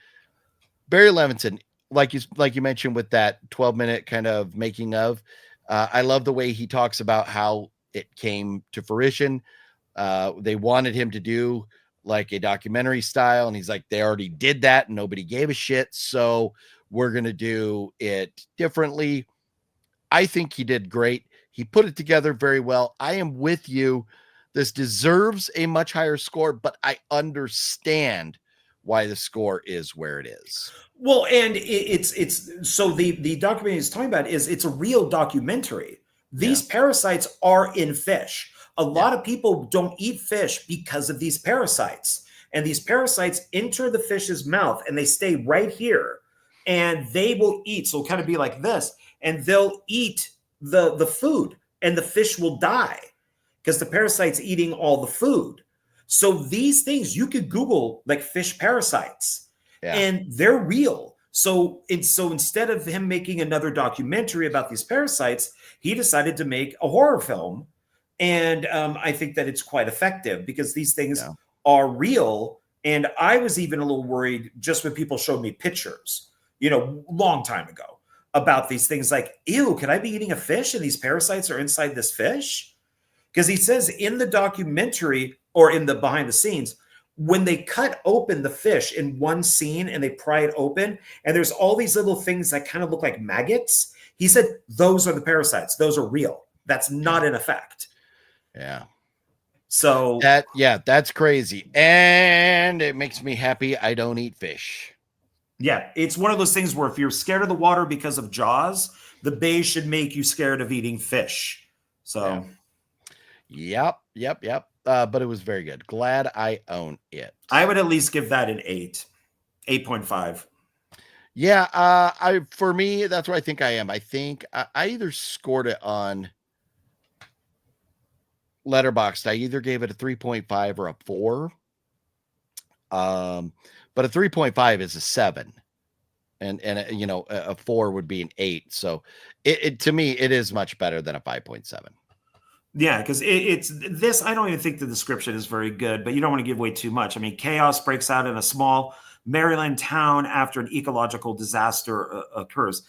Barry Levinson, like you mentioned with that 12-minute kind of making of, I love the way he talks about how it came to fruition. They wanted him to do like a documentary style. And he's like, they already did that and nobody gave a shit. So we're going to do it differently. I think he did great. He put it together very well. I am with you. This deserves a much higher score, but I understand why the score is where it is. Well, and it's so the documentary he's talking about is it's a real documentary. These parasites are in fish. A lot of people don't eat fish because of these parasites. And these parasites enter the fish's mouth and they stay right here. And they will eat. So it'll kind of be like this. And they'll eat the food and the fish will die because the parasite's eating all the food. So these things, you could Google like fish parasites and they're real. So instead of him making another documentary about these parasites, he decided to make a horror film. And I think that it's quite effective because these things are real. And I was even a little worried just when people showed me pictures, long time ago about these things like, ew, could I be eating a fish and these parasites are inside this fish? Because he says in the documentary or in the behind the scenes, when they cut open the fish in one scene and they pry it open and there's all these little things that kind of look like maggots, he said, those are the parasites. Those are real. That's not an effect. Yeah. So that's crazy. And it makes me happy I don't eat fish. Yeah, it's one of those things where if you're scared of the water because of Jaws, the bay should make you scared of eating fish. So, yep. But it was very good. Glad I own it. I would at least give that an 8.5. Yeah, for me, that's what I think I am. I think I either scored it on Letterboxd. I either gave it a 3.5 or a 4. But a 3.5 is a 7. And a 4 would be an 8. So it to me, it is much better than a 5.7. Yeah, because it's this. I don't even think the description is very good, but you don't want to give away too much. I mean, chaos breaks out in a small Maryland town after an ecological disaster occurs.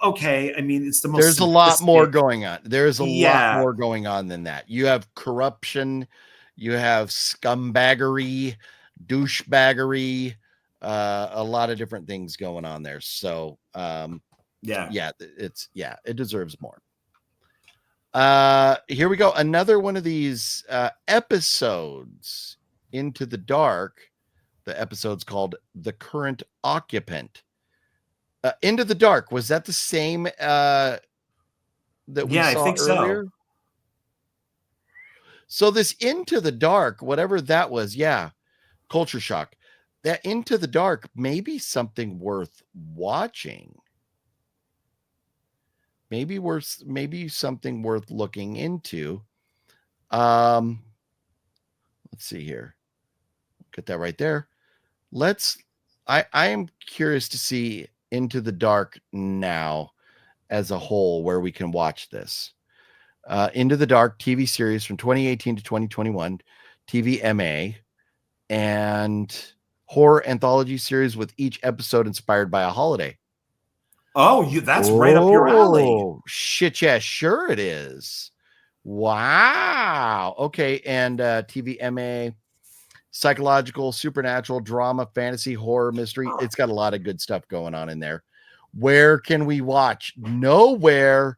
Okay, I mean, it's the most. There's a lot more going on. There's a lot more going on than that. You have corruption, you have scumbaggery, douchebaggery, a lot of different things going on there. So, it deserves more. Here we go. Another one of these episodes, Into the Dark. The episode's called The Current Occupant. Into the Dark, was that the same that we saw I think earlier? So this Into the Dark, whatever that was, culture shock. That Into the Dark may be something worth watching. Maybe something worth looking into. Let's see here. Get that right there. I am curious to see Into the Dark now as a whole, where we can watch this. Into the Dark TV series from 2018 to 2021, TVMA, and horror anthology series with each episode inspired by a holiday. Oh, that's right up your alley. Shit, yeah, sure it is. Wow. Okay, and TVMA, psychological, supernatural, drama, fantasy, horror, mystery. It's got a lot of good stuff going on in there. Where can we watch? Nowhere.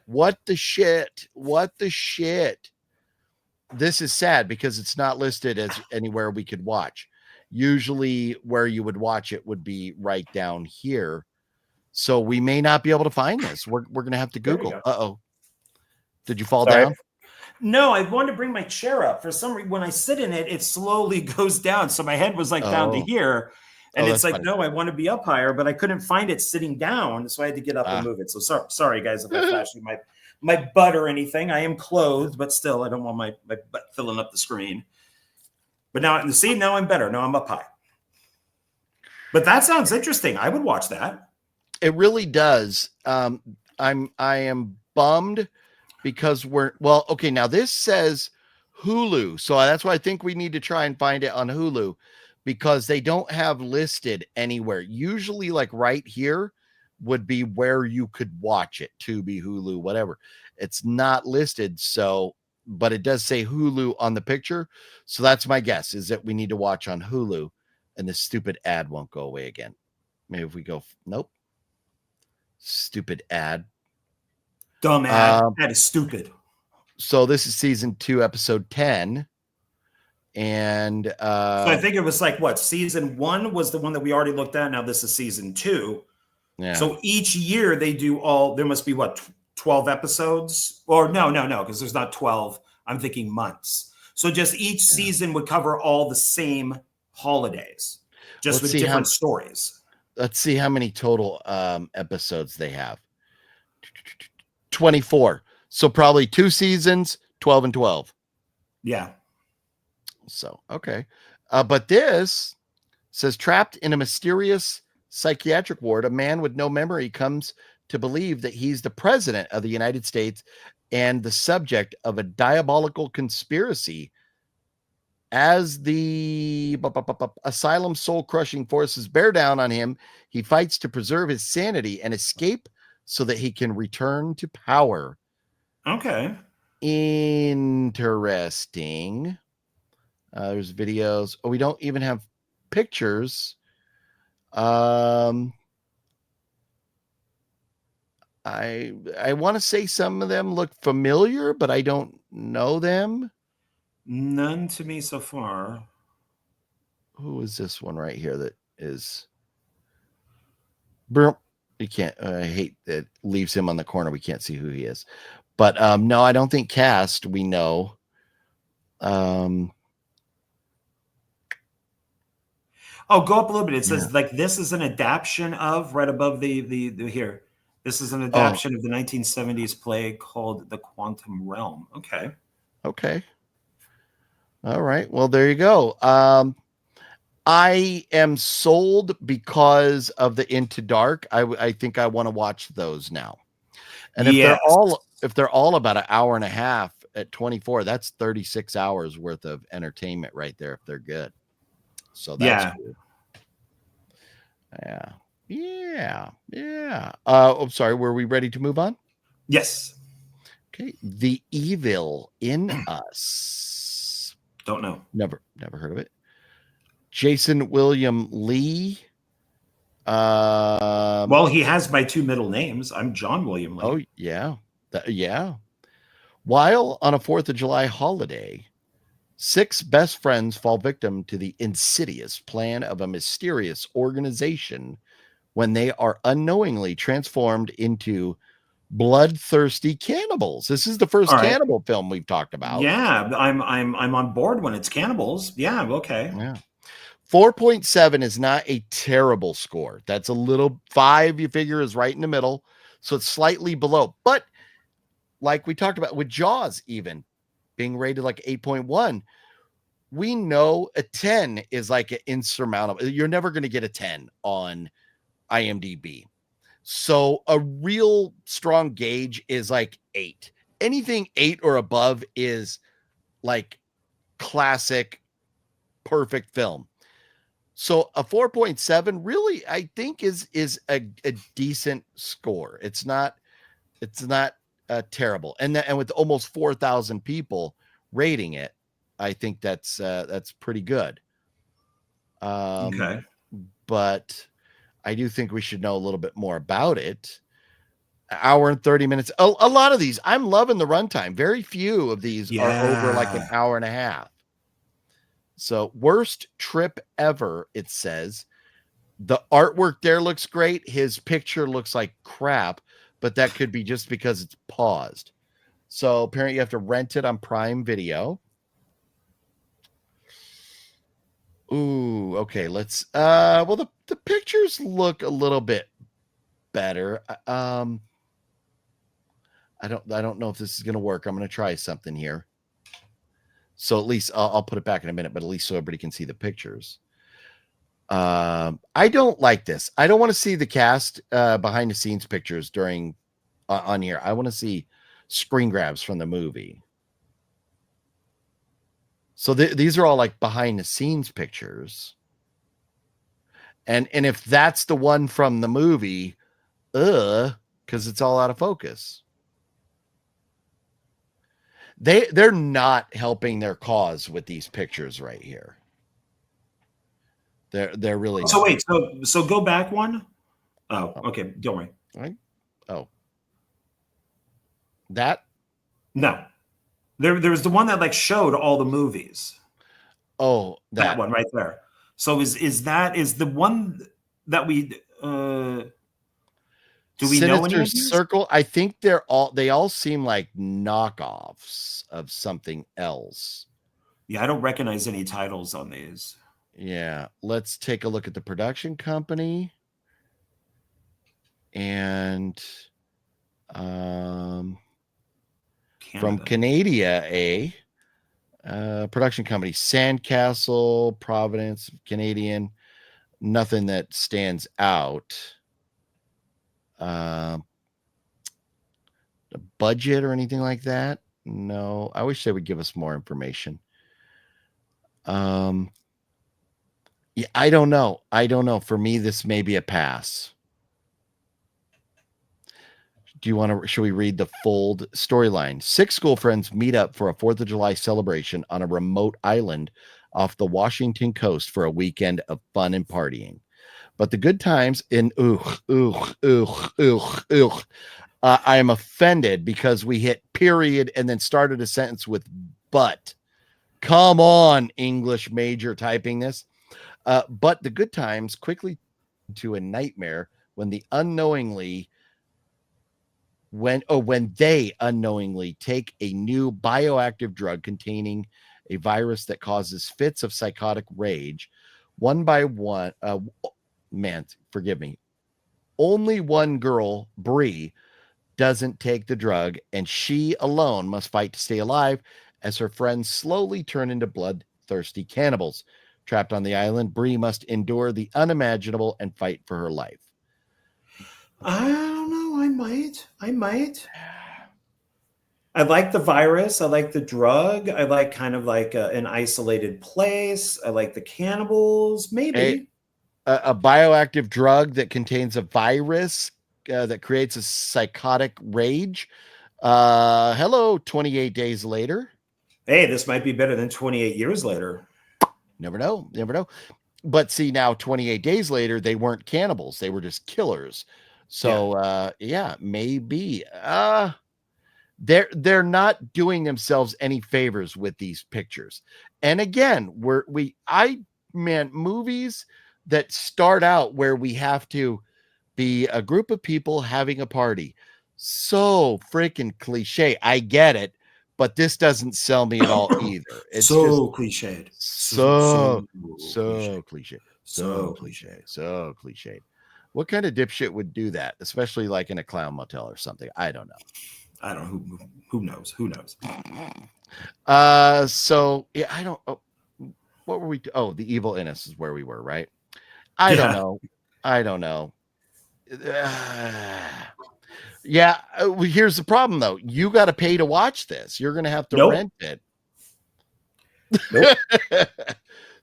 What the shit? This is sad because it's not listed as anywhere we could watch. Usually where you would watch it would be right down here. So we may not be able to find this. We're going to have to Google. Uh-oh. Did you fall down? No, I wanted to bring my chair up. For some reason, when I sit in it, it slowly goes down. So my head was like down to here. And it's like, funny. No, I want to be up higher, but I couldn't find it sitting down. So I had to get up and move it. So sorry, guys, if I flash you my butt or anything. I am clothed, but still, I don't want my butt filling up the screen. But now, now I'm better. Now I'm up high. But that sounds interesting. I would watch that. It really does. I am bummed because okay, now this says Hulu. So that's why I think we need to try and find it on Hulu, because they don't have listed anywhere. Usually like right here would be where you could watch it. Tubi, Hulu, whatever. It's not listed. So but it does say Hulu on the picture. So that's my guess, is that we need to watch on Hulu, and this stupid ad won't go away again. Maybe if we go, nope. Stupid ad. Dumb ad. That is stupid. So this is season 2, episode 10. And so I think it was like what, season 1 was the one that we already looked at. Now this is season 2. Yeah. So each year they do there must be what, 12 episodes? Or no, because there's not 12. I'm thinking months. So just each season would cover all the same holidays, just with different stories. Let's see how many total episodes they have. 24. So probably 2 seasons, 12 and 12. Yeah. So, okay. But this says, trapped in a mysterious psychiatric ward, a man with no memory comes to believe that he's the president of the United States and the subject of a diabolical conspiracy. As the asylum soul-crushing forces bear down on him, he fights to preserve his sanity and escape so that he can return to power. Okay. Interesting. There's videos. Oh, we don't even have pictures. I want to say some of them look familiar, but I don't know them. None to me so far. Who is this one right here that is? You can't. I hate that it leaves him on the corner. We can't see who he is. But no, I don't think cast. We know. Oh, go up a little bit. It says like this is an adaptation of, right above the here. This is an adaptation of the 1970s play called The Quantum Realm. Okay. Okay. All right. Well, there you go. I am sold because of the Into Dark. I think I want to watch those now. And if they're all about an hour and a half at 24, that's 36 hours worth of entertainment right there if they're good. So that's cool. Yeah. I'm sorry. Were we ready to move on? Yes. Okay. The Evil in Us. Don't know. Never heard of it. Jason William Lee. Well, he has my 2 middle names. I'm John William Lee. Oh, yeah. Yeah. While on a 4th of July holiday, 6 best friends fall victim to the insidious plan of a mysterious organization when they are unknowingly transformed into bloodthirsty cannibals. This is the first cannibal film we've talked about. Yeah, I'm on board when it's cannibals. Yeah, okay. Yeah. 4.7 is not a terrible score. That's a little 5, you figure, is right in the middle. So it's slightly below. But like we talked about with Jaws, even being rated like 8.1, we know a 10 is like an insurmountable. You're never going to get a 10 on IMDb. So a real strong gauge is like 8. Anything 8 or above is like classic, perfect film. So a 4.7 really, I think, is a decent score. It's not terrible. And with almost 4,000 people rating it, I think that's pretty good. Okay. But I do think we should know a little bit more about it. An hour and 30 minutes. A lot of these, I'm loving the runtime. Very few of these are over like an hour and a half. So worst trip ever, it says. The artwork there looks great. His picture looks like crap, but that could be just because it's paused. So apparently you have to rent it on Prime Video. Ooh, okay. Let's well, the pictures look a little bit better. I don't know if this is gonna work. I'm gonna try something here. So at least I'll put it back in a minute, but at least so everybody can see the pictures. I don't like this. I don't want to see the cast behind the scenes pictures during on here. I want to see screen grabs from the movie. So these are all like behind the scenes pictures. And if that's the one from the movie, because it's all out of focus. they're not helping their cause with these pictures right here. They're really So not. wait, so go back one. Oh, okay. Don't worry. Right? Oh, that. No, there was the one that like showed all the movies. Oh, That that. one right there. So is the one that we do we know any Sinister of these? Circle. I think they all seem like knockoffs of something else. Yeah, I don't recognize any titles on these. Yeah, let's take a look at the production company. And from Canada, production company, Sandcastle, Providence, Canadian. Nothing that stands out. The budget or anything like that? No, I wish they would give us more information. Yeah, I don't know. For me, this may be a pass. Should we read the full storyline? 6 school friends meet up for a 4th of July celebration on a remote island off the Washington coast for a weekend of fun and partying. But the good times I am offended because we hit period and then started a sentence with but. Come on, English major typing this. But the good times quickly to a nightmare when they unknowingly take a new bioactive drug containing a virus that causes fits of psychotic rage. One by one, man, forgive me. Only one girl, Bree, doesn't take the drug, and she alone must fight to stay alive as her friends slowly turn into bloodthirsty cannibals. Trapped on the island, Bree must endure the unimaginable and fight for her life. I don't know. I might. I like the virus. I like the drug. I like kind of like an isolated place. I like the cannibals. Maybe. A bioactive drug that contains a virus that creates a psychotic rage. Hello, 28 days later. Hey, this might be better than 28 years later. Never know. But see, now 28 days later, they weren't cannibals. They were just killers. So yeah, maybe. They're not doing themselves any favors with these pictures. And again, movies that start out where we have to be a group of people having a party. So freaking cliche. I get it, but this doesn't sell me at all either. It's so cliched. So cliche. What kind of dipshit would do that, especially like in a clown motel or something? I don't know. I don't know. Who knows? Who knows? So yeah, I don't. Oh, what were we? Oh, the evil in us is where we were, right? I don't know. Yeah. Here's the problem, though. You got to pay to watch this. You're going to have to rent it. Nope.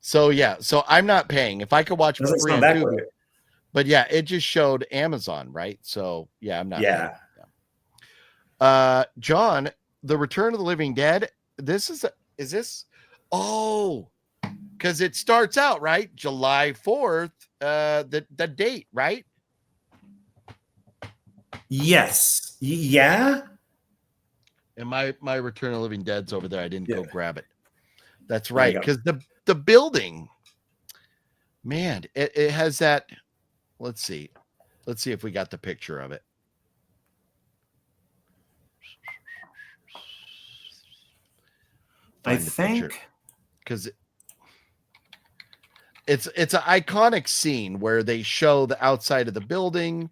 So yeah. So I'm not paying. If I could watch for free on Tubi, but yeah, it just showed Amazon, right? So yeah, I'm not. Yeah. John, The Return of the Living Dead. Is this? Oh, because it starts out right July 4th. The date, right? Yes. Yeah. And my Return of the Living Dead's over there. I didn't go grab it. That's right, because the building, man, it has that. Let's see if we got the picture of it. I think because it's an iconic scene where they show the outside of the building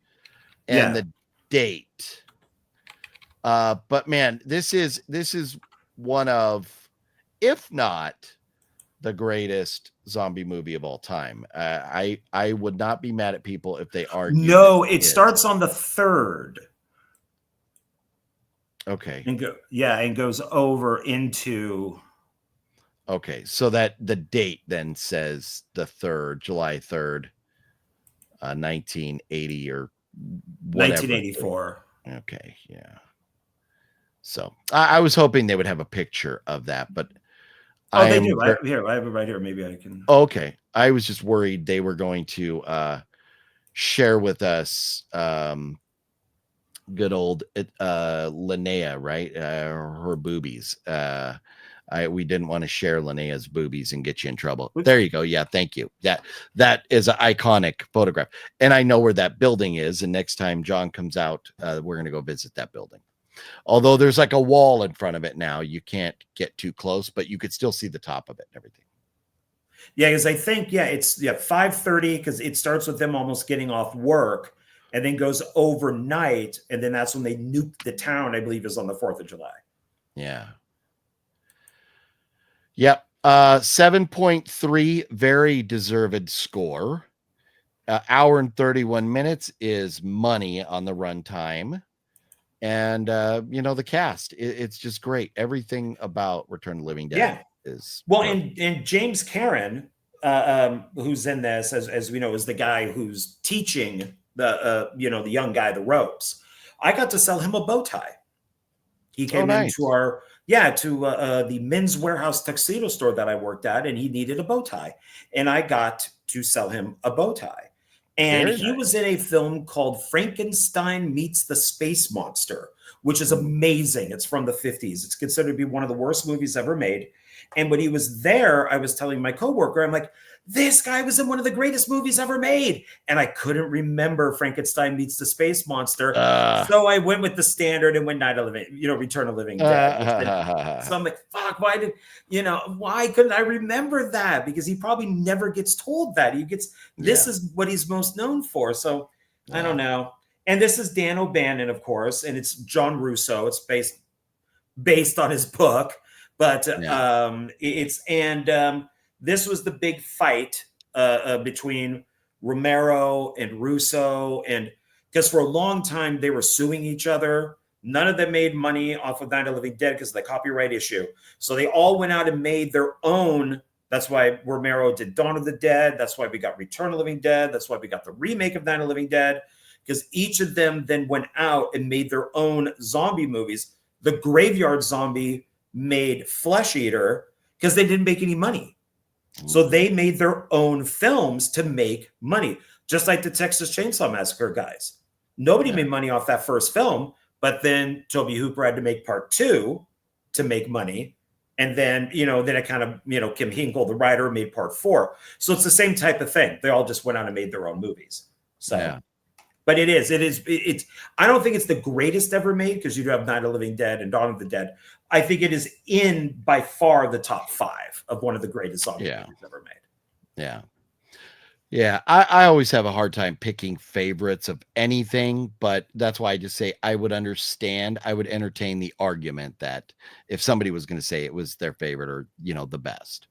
and the date. But man, this is one of, if not the greatest zombie movie of all time. I would not be mad at people if they argue. No, it starts on the 3rd. Okay. And goes over into. Okay, so that the date then says the 3rd, July 3rd, 1980 or whatever. 1984. Okay, yeah. So I was hoping they would have a picture of that, but Oh, they do. I have it right here. Maybe I can. Okay. I was just worried they were going to share with us good old Linnea, right? Her boobies. We didn't want to share Linnea's boobies and get you in trouble. There you go. Yeah, thank you. That is an iconic photograph. And I know where that building is. And next time John comes out, we're going to go visit that building. Although there's like a wall in front of it now. You can't get too close, but you could still see the top of it and everything. Yeah, because I think, it's 5:30 because it starts with them almost getting off work and then goes overnight. And then that's when they nuke the town, I believe, is on the 4th of July. Yeah. Yep. 7.3, very deserved score. Hour and 31 minutes is money on the runtime. And, the cast, it's just great. Everything about Return of the Living Dead is well. And James Karen, who's in this, as we know, is the guy who's teaching the young guy the ropes. I got to sell him a bow tie. He came into our the Men's Warehouse tuxedo store that I worked at, and he needed a bow tie, and I got to sell him a bow tie. And he was in a film called Frankenstein Meets the Space Monster, which is amazing. It's from the 50s. It's considered to be one of the worst movies ever made. And when he was there, I was telling my coworker, I'm like, this guy was in one of the greatest movies ever made. And I couldn't remember Frankenstein Meets the Space Monster. So I went with the standard and went Return of the Living Dead. So I'm like, fuck, why couldn't I remember that? Because he probably never gets told that. This is what he's most known for. So I don't know. And this is Dan O'Bannon, of course, and it's John Russo. It's based on his book. But this was the big fight between Romero and Russo, and because for a long time they were suing each other. None of them made money off of Night of the Living Dead because of the copyright issue. So they all went out and made their own. That's why Romero did Dawn of the Dead. That's why we got Return of the Living Dead. That's why we got the remake of Night of the Living Dead, because each of them then went out and made their own zombie movies. The Graveyard Zombie made Flesh Eater because they didn't make any money. So they made their own films to make money, just like the Texas Chainsaw Massacre guys. Nobody made money off that first film, but then Toby Hooper had to make part 2 to make money. And then, then it kind of, Kim Hinkle, the writer, made part 4. So it's the same type of thing. They all just went out and made their own movies. So, but it's, I don't think it's the greatest ever made, because you do have Night of the Living Dead and Dawn of the Dead. I think it is in by far the top 5 of one of the greatest zombie movies ever made. Yeah. I always have a hard time picking favorites of anything, but that's why I just say I would entertain the argument that if somebody was going to say it was their favorite or, the best.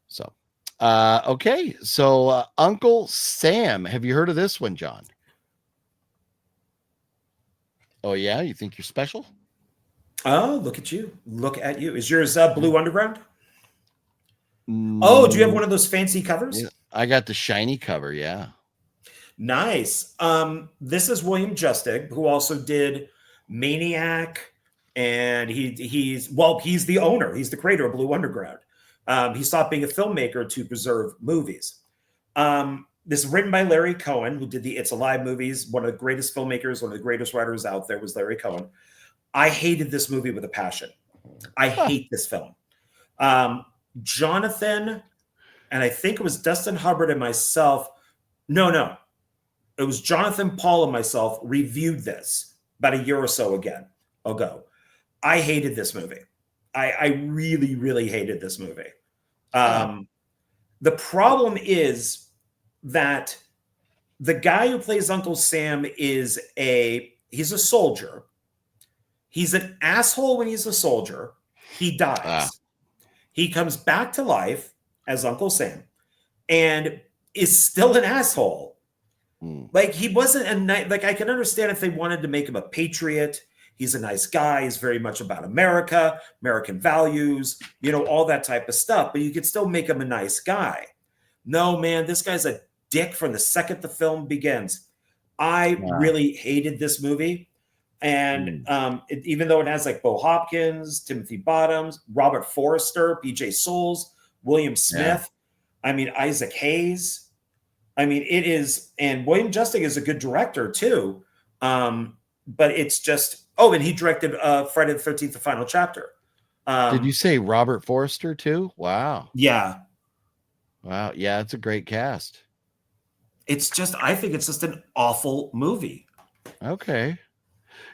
So, okay. So, Uncle Sam, have you heard of this one, John? Oh, yeah? You think you're special? Oh, look at you. Look at you. Is yours Blue Underground? Oh, do you have one of those fancy covers? Yeah, I got the shiny cover, yeah. Nice. This is William Justig, who also did Maniac, and he's the owner. He's the creator of Blue Underground. He stopped being a filmmaker to preserve movies. This is written by Larry Cohen, who did the It's Alive movies. One of the greatest filmmakers, one of the greatest writers out there was Larry Cohen. I hated this movie with a passion. I hate this film. Jonathan, and I think it was Dustin Hubbard and myself. No. It was Jonathan, Paul, and myself reviewed this about a year or so ago. I hated this movie. I really, really hated this movie. The problem is that the guy who plays Uncle Sam he's a soldier. He's an asshole when he's a soldier. He dies. He comes back to life as Uncle Sam and is still an asshole. Like, he wasn't I can understand if they wanted to make him a patriot. He's a nice guy. He's very much about America, American values, all that type of stuff. But you could still make him a nice guy. No, man, this guy's a dick from the second the film begins. I really hated this movie. And even though it has like Bo Hopkins, Timothy Bottoms, Robert Forster, BJ Souls, William Smith, I mean, Isaac Hayes. I mean, it is, and William Justic is a good director too. But it's just, and he directed Friday the 13th, the final chapter. Did you say Robert Forster too? Wow. Yeah. Wow. Yeah, it's a great cast. It's just, I think it's just an awful movie. Okay.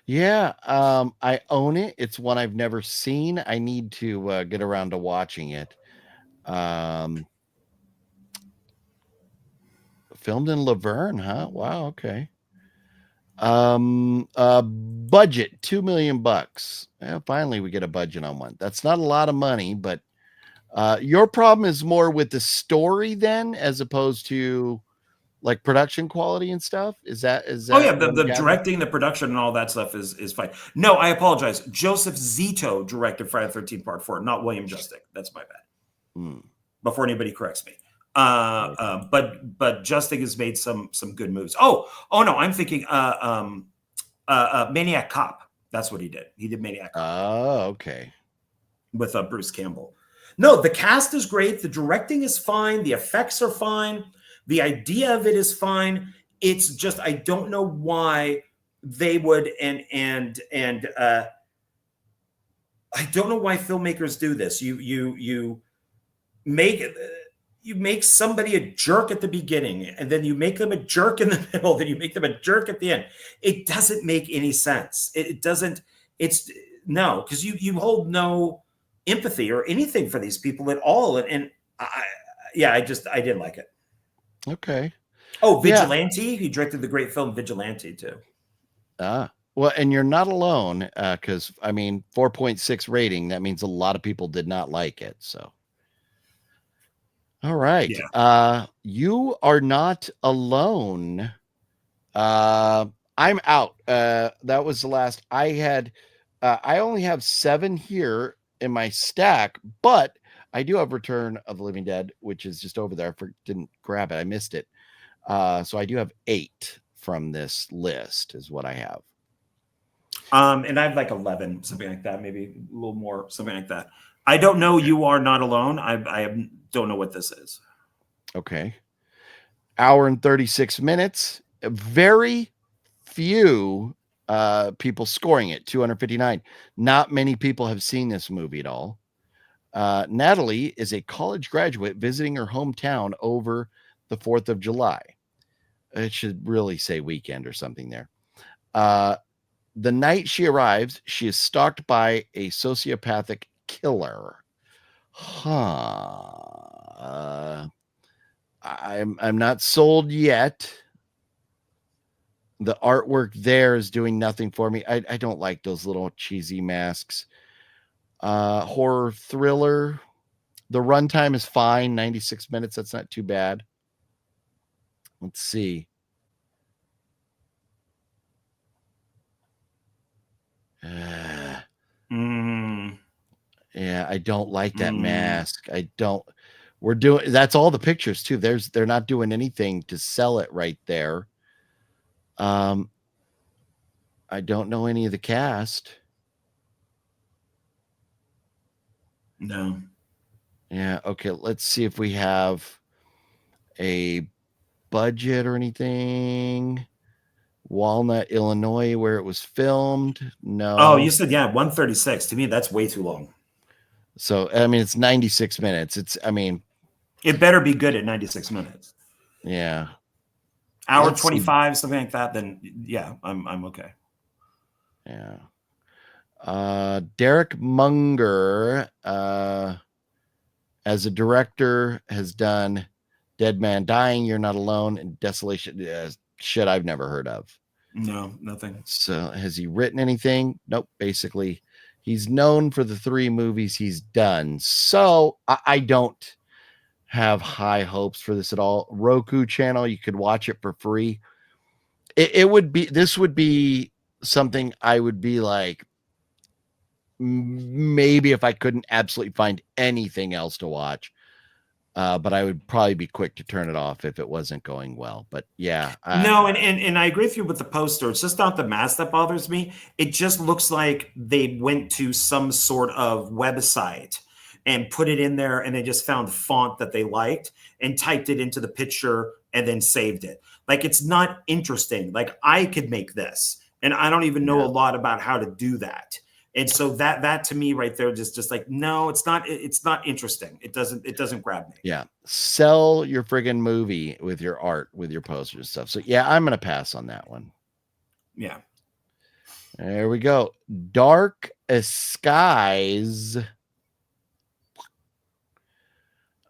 Yeah. I own it. It's one I've never seen. I need to get around to watching it. Filmed in Laverne, huh? Wow. Okay. Budget $2 million. Finally we get a budget on one. That's not a lot of money, but your problem is more with the story then, as opposed to like production quality and stuff. Is that the directing, the production, and all that stuff is fine. No, I apologize. Joseph Zito directed Friday the 13th Part 4, not William Justic. That's my bad. Before anybody corrects me. But Justic has made some good moves. Oh no, I'm thinking Maniac Cop. That's what he did. He did Maniac Cop. Oh, okay. With Bruce Campbell. No, the cast is great. The directing is fine. The effects are fine. The idea of it is fine. It's just, I don't know why they would and I don't know why filmmakers do this. You make somebody a jerk at the beginning, and then you make them a jerk in the middle, then you make them a jerk at the end. It doesn't make any sense. It doesn't. It's no, because you hold no empathy or anything for these people at all. And I didn't like it. Okay. Oh, Vigilante. He directed the great film Vigilante too. Well, and you're not alone, because I mean, 4.6 rating. That means a lot of people did not like it. So. All right. Yeah. You are not alone. I'm out. That was the last I had. I only have 7 here in my stack, but I do have Return of the Living Dead, which is just over there. I didn't grab it. I missed it. So I do have 8 from this list is what I have. And I have like 11, something like that, maybe a little more, something like that. I don't know. You are not alone. I don't know what this is. Okay. Hour and 36 minutes. Very few people scoring it. 259. Not many people have seen this movie at all. Natalie is a college graduate visiting her hometown over the 4th of July. It should really say weekend or something there. The night she arrives, she is stalked by a sociopathic killer. I'm not sold yet. The artwork there is doing nothing for me. I don't like those little cheesy masks. Horror thriller. The runtime is fine. 96 minutes. That's not too bad. Let's see. Yeah, I don't like that mask. I don't. That's all the pictures too. They're not doing anything to sell it right there. I don't know any of the cast. No. Yeah. Okay. Let's see if we have a budget or anything. Walnut, Illinois, where it was filmed. No. Oh, you said 136. To me, that's way too long. So I mean, it's 96 minutes. It better be good at 96 minutes. Yeah. Hour 25, something like that. Then yeah, I'm okay. Yeah. Derek Munger, as a director, has done Dead Man Dying, You're Not Alone, and Desolation. Shit I've never heard of. No, nothing. So has he written anything? Nope. Basically, he's known for the 3 movies he's done. So I don't have high hopes for this at all. Roku channel, you could watch it for free. This would be something I would be like, maybe if I couldn't absolutely find anything else to watch. but I would probably be quick to turn it off if it wasn't going well. But yeah, No, and I agree with you with the poster. It's just not the mask that bothers me. It just looks like they went to some sort of website and put it in there, and they just found font that they liked and typed it into the picture and then saved it. Like, it's not interesting. Like, I could make this, and I don't even know a lot about how to do that. And so that to me right there, just like, no, it's not interesting. It doesn't grab me. Yeah. Sell your friggin' movie with your art, with your posters and stuff. So yeah, I'm going to pass on that one. Yeah. There we go. Dark Skies.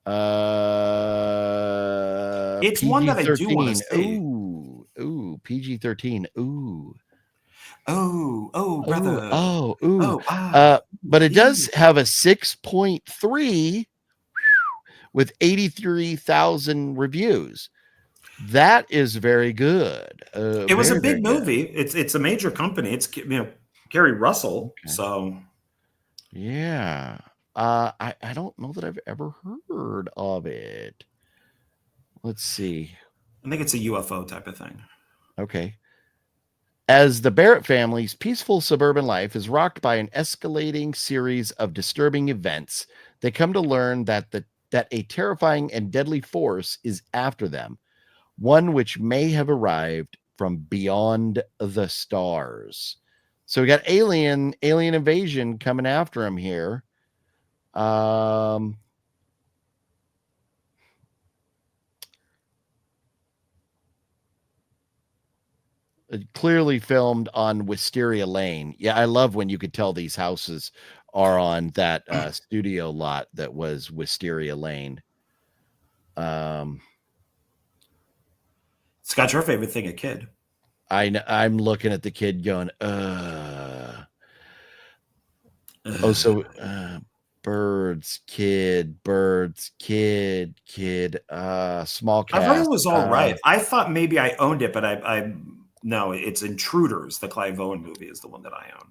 It's one that I do want to see. Ooh, PG-13. Ooh. Brother. But it does have a 6.3 with 83,000 reviews. That is very good. It was a big movie. It's a major company. It's Gary Russell. Okay. So yeah. I don't know that I've ever heard of it. Let's see. I think it's a UFO type of thing. Okay. As the Barrett family's peaceful suburban life is rocked by an escalating series of disturbing events, they come to learn that a terrifying and deadly force is after them, one which may have arrived from beyond the stars. So we got alien invasion coming after him here. Clearly filmed on Wisteria Lane. Yeah, I love when you could tell these houses are on that studio lot that was Wisteria Lane. Scott's your favorite thing, a kid. I'm looking at the kid going, birds, kid, small cast. I thought it was all right. I thought maybe I owned it, but no, it's Intruders. The Clive Owen movie is the one that I own.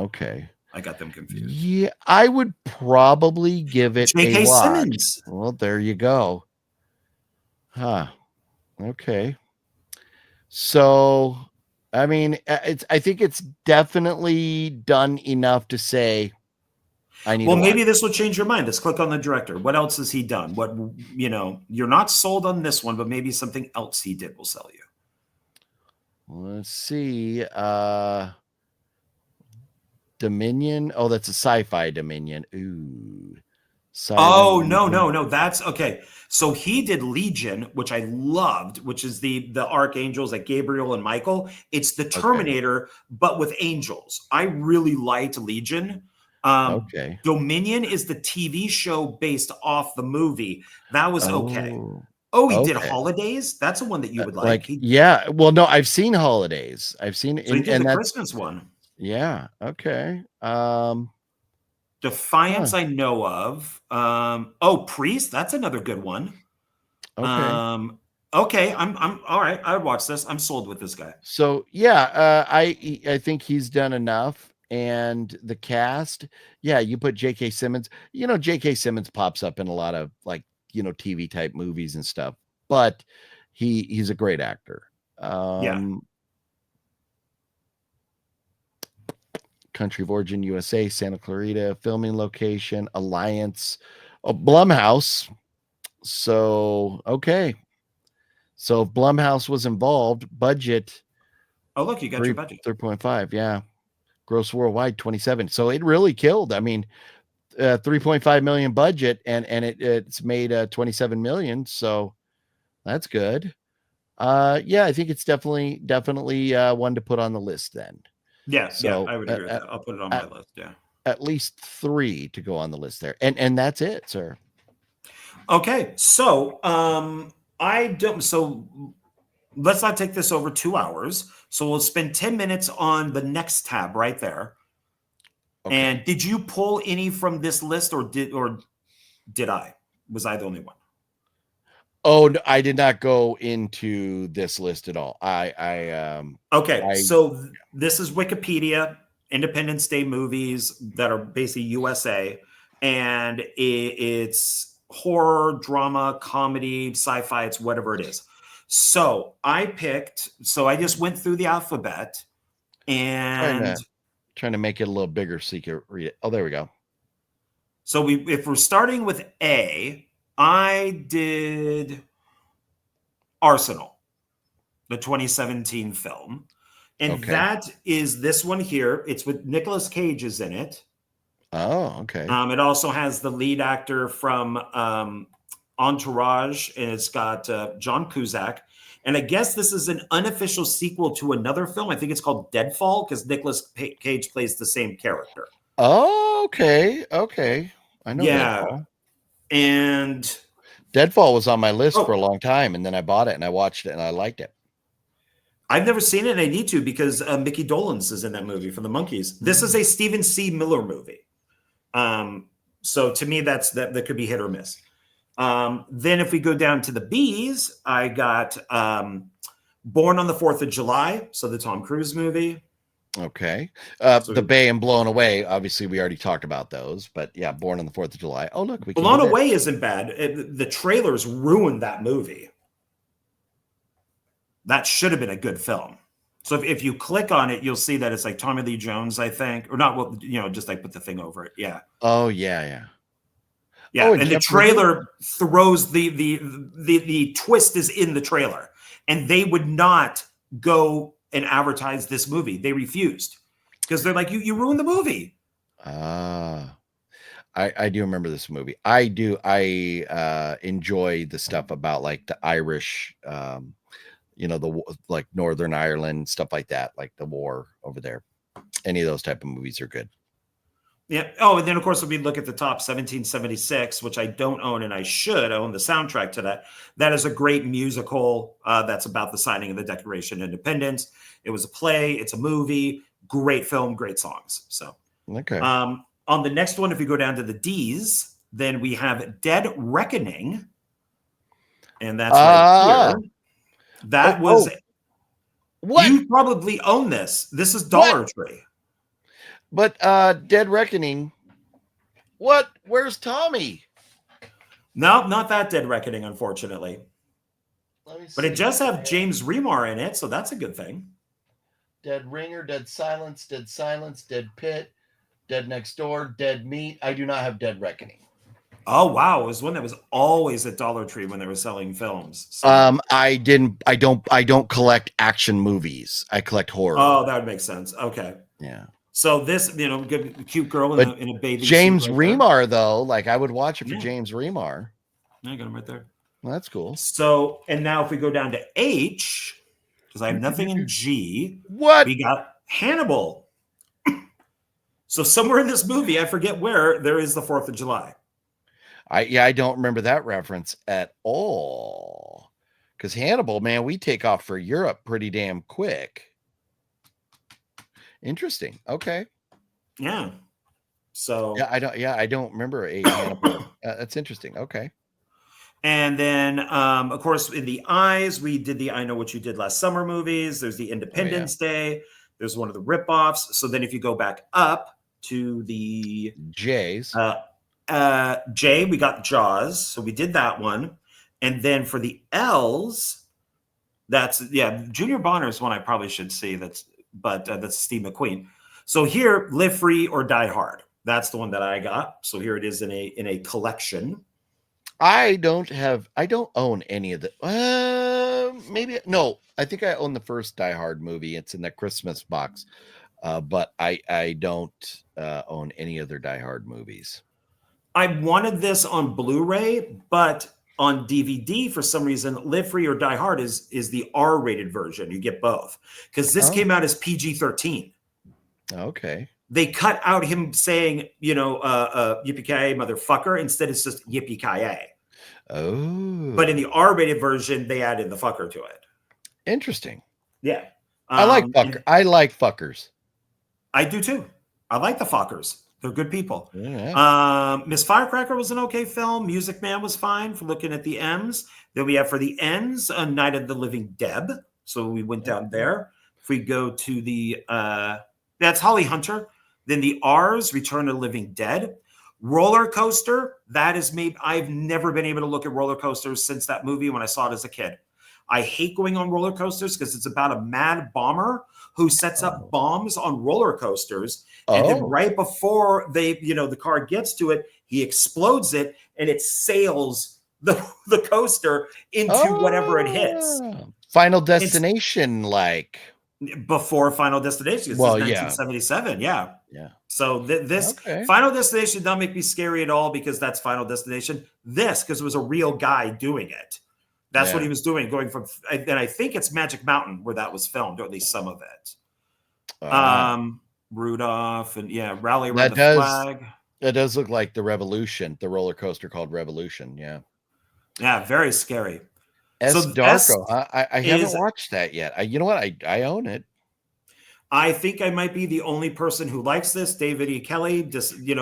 Okay. I got them confused. Yeah, I would probably give it J.K. Simmons. Well, there you go. Huh. Okay. So, I mean, I think it's definitely done enough to say I need. Well, maybe this will change your mind. Let's click on the director. What else has he done? What, you're not sold on this one, but maybe something else he did will sell you. Let's see. Dominion. Oh, that's a sci-fi Dominion. Ooh. Siren. No. That's okay. So he did Legion, which I loved, which is the archangels like Gabriel and Michael. It's the Terminator, but with angels. I really liked Legion. Okay. Dominion is the TV show based off the movie. That was okay. Oh, he did Holidays. That's the one that you would like. Yeah. Well, no, I've seen Holidays. I've seen it. So he did the Christmas one. Yeah. Okay. Defiance, I know of. Priest. That's another good one. Okay. Okay. I'm all right. I would watch this. I'm sold with this guy. So yeah, I think he's done enough. And the cast, yeah, you put J.K. Simmons. J.K. Simmons pops up in a lot of TV type movies and stuff, but he's a great actor. Country of Origin USA, Santa Clarita, filming location, Alliance, Blumhouse. So okay, so if Blumhouse was involved, budget. Oh look, you got your budget. 3.5, yeah. Gross worldwide 27. So it really killed. I mean, 3.5 million budget and it's made 27 million. So that's good. Yeah, I think it's definitely one to put on the list then. Yeah, so, I would agree with that. I'll put it on my list. Yeah. At least 3 to go on the list there. And that's it, sir. Okay. So let's not take this over 2 hours. So we'll spend 10 minutes on the next tab right there. Okay. And did you pull any from this list or did I? Was I the only one? Oh, no, I did not go into this list at all. So this is Wikipedia, Independence Day movies that are basically USA. And it's horror, drama, comedy, sci-fi, it's whatever it is. So I just went through the alphabet and trying to make it a little bigger so you can read it. Oh, there we go. So if we're starting with A, I did Arsenal, the 2017 film. And that is this one here. It's with Nicolas Cage is in it. Oh, okay. It also has the lead actor from Entourage, and it's got John Cusack. And I guess this is an unofficial sequel to another film. I think it's called Deadfall because Nicolas Cage plays the same character. Oh, okay. Okay. I know Deadfall. And Deadfall was on my list for a long time, and then I bought it and I watched it and I liked it. I've never seen it, and I need to because Mickey Dolenz is in that movie from the Monkees. This is a Stephen C. Miller movie. So to me, that could be hit or miss. Then if we go down to the B's, I got Born on the 4th of July, so the Tom Cruise movie. Okay. The Bay and Blown Away, obviously we already talked about those, but yeah, Born on the 4th of July. Oh, look. Blown Away isn't bad. The trailers ruined that movie. That should have been a good film. So if you click on it, you'll see that it's like Tommy Lee Jones, I think, or not. Well, just like put the thing over it. Yeah. Oh yeah. Yeah. And the trailer throws the twist is in the trailer, and they would not go and advertise this movie. They refused because they're like, you ruined the movie. I do remember this movie. I do. I enjoy the stuff about like the Irish, the like Northern Ireland, stuff like that, like the war over there. Any of those type of movies are good. Yeah. Oh, and then of course, if we look at the top 1776, which I don't own, and I should own the soundtrack to that. That is a great musical that's about the signing of the Declaration of Independence. It was a play. It's a movie. Great film, great songs. So, okay. On the next one, if we go down to the D's, then we have Dead Reckoning. And that's right here. That was what? You probably own this. This is Dollar Tree. But Dead Reckoning. What? Where's Tommy? No, not that Dead Reckoning, unfortunately. But it does have James Remar in it, so that's a good thing. Dead Ringer, Dead Silence, Dead Pit, Dead Next Door, Dead Meat. I do not have Dead Reckoning. Oh wow, it was one that was always at Dollar Tree when they were selling films. So. I don't collect action movies. I collect horror. Oh, that would make sense. Okay. Yeah. So this, good cute girl in a bathing James suit right Remar though, like I would watch it for James Remar. I got him right there. Well, that's cool. So, and now if we go down to H, because I have nothing in G, we got Hannibal. So somewhere in this movie, I forget where, there is the 4th of July. I don't remember that reference at all. Because Hannibal, man, we take off for Europe pretty damn quick. Interesting. Okay. Yeah. So I don't remember a Hannibal. That's interesting. Okay. And then, of course, in the I's, we did the I Know What You Did Last Summer movies. There's the Independence Day. There's one of the ripoffs. So then if you go back up to the J's, J, we got Jaws. So we did that one. And then for the L's, that's, Junior Bonner is one I probably should see. That's Steve McQueen. So here, Live Free or Die Hard. That's the one that I got. So here it is in a collection. I don't own any of the maybe no, I think I own the first Die Hard movie. It's in the Christmas box. But I don't own any other Die Hard movies. I wanted this on Blu-ray, but on DVD for some reason, Live Free or Die Hard is the R-rated version. You get both because this came out as PG-13. Okay. They cut out him saying, yippee-ki-yay, motherfucker. Instead, it's just yippee-ki-yay. Oh. But in the R-rated version, they added the fucker to it. Interesting. Yeah. I like fuckers. I do too. I like the fuckers. They're good people. Yeah. Miss Firecracker was an okay film. Music Man was fine for looking at the M's. Then we have for the N's, Night of the Living Deb. So we went down there. If we go to the... that's Holly Hunter. Then the R's, Return of the Living Dead. Roller Coaster, that is me. I've never been able to look at roller coasters since that movie when I saw it as a kid. I hate going on roller coasters because it's about a mad bomber who sets up bombs on roller coasters. And then right before the car gets to it, he explodes it and it sails the coaster into whatever it hits. Final Destination, like before Final Destination. This is 1977. Yeah. So this Final Destination don't make me scary at all because that's Final Destination. This, because it was a real guy doing it. That's what he was doing, going from, and I think it's Magic Mountain where that was filmed, or at least some of it. Rudolph and Rally Around the Flag. That does look like the Revolution, the roller coaster called Revolution. Yeah, very scary. Darko. I haven't watched that yet. You know what? I own it. I think I might be the only person who likes this. David E. Kelly, just he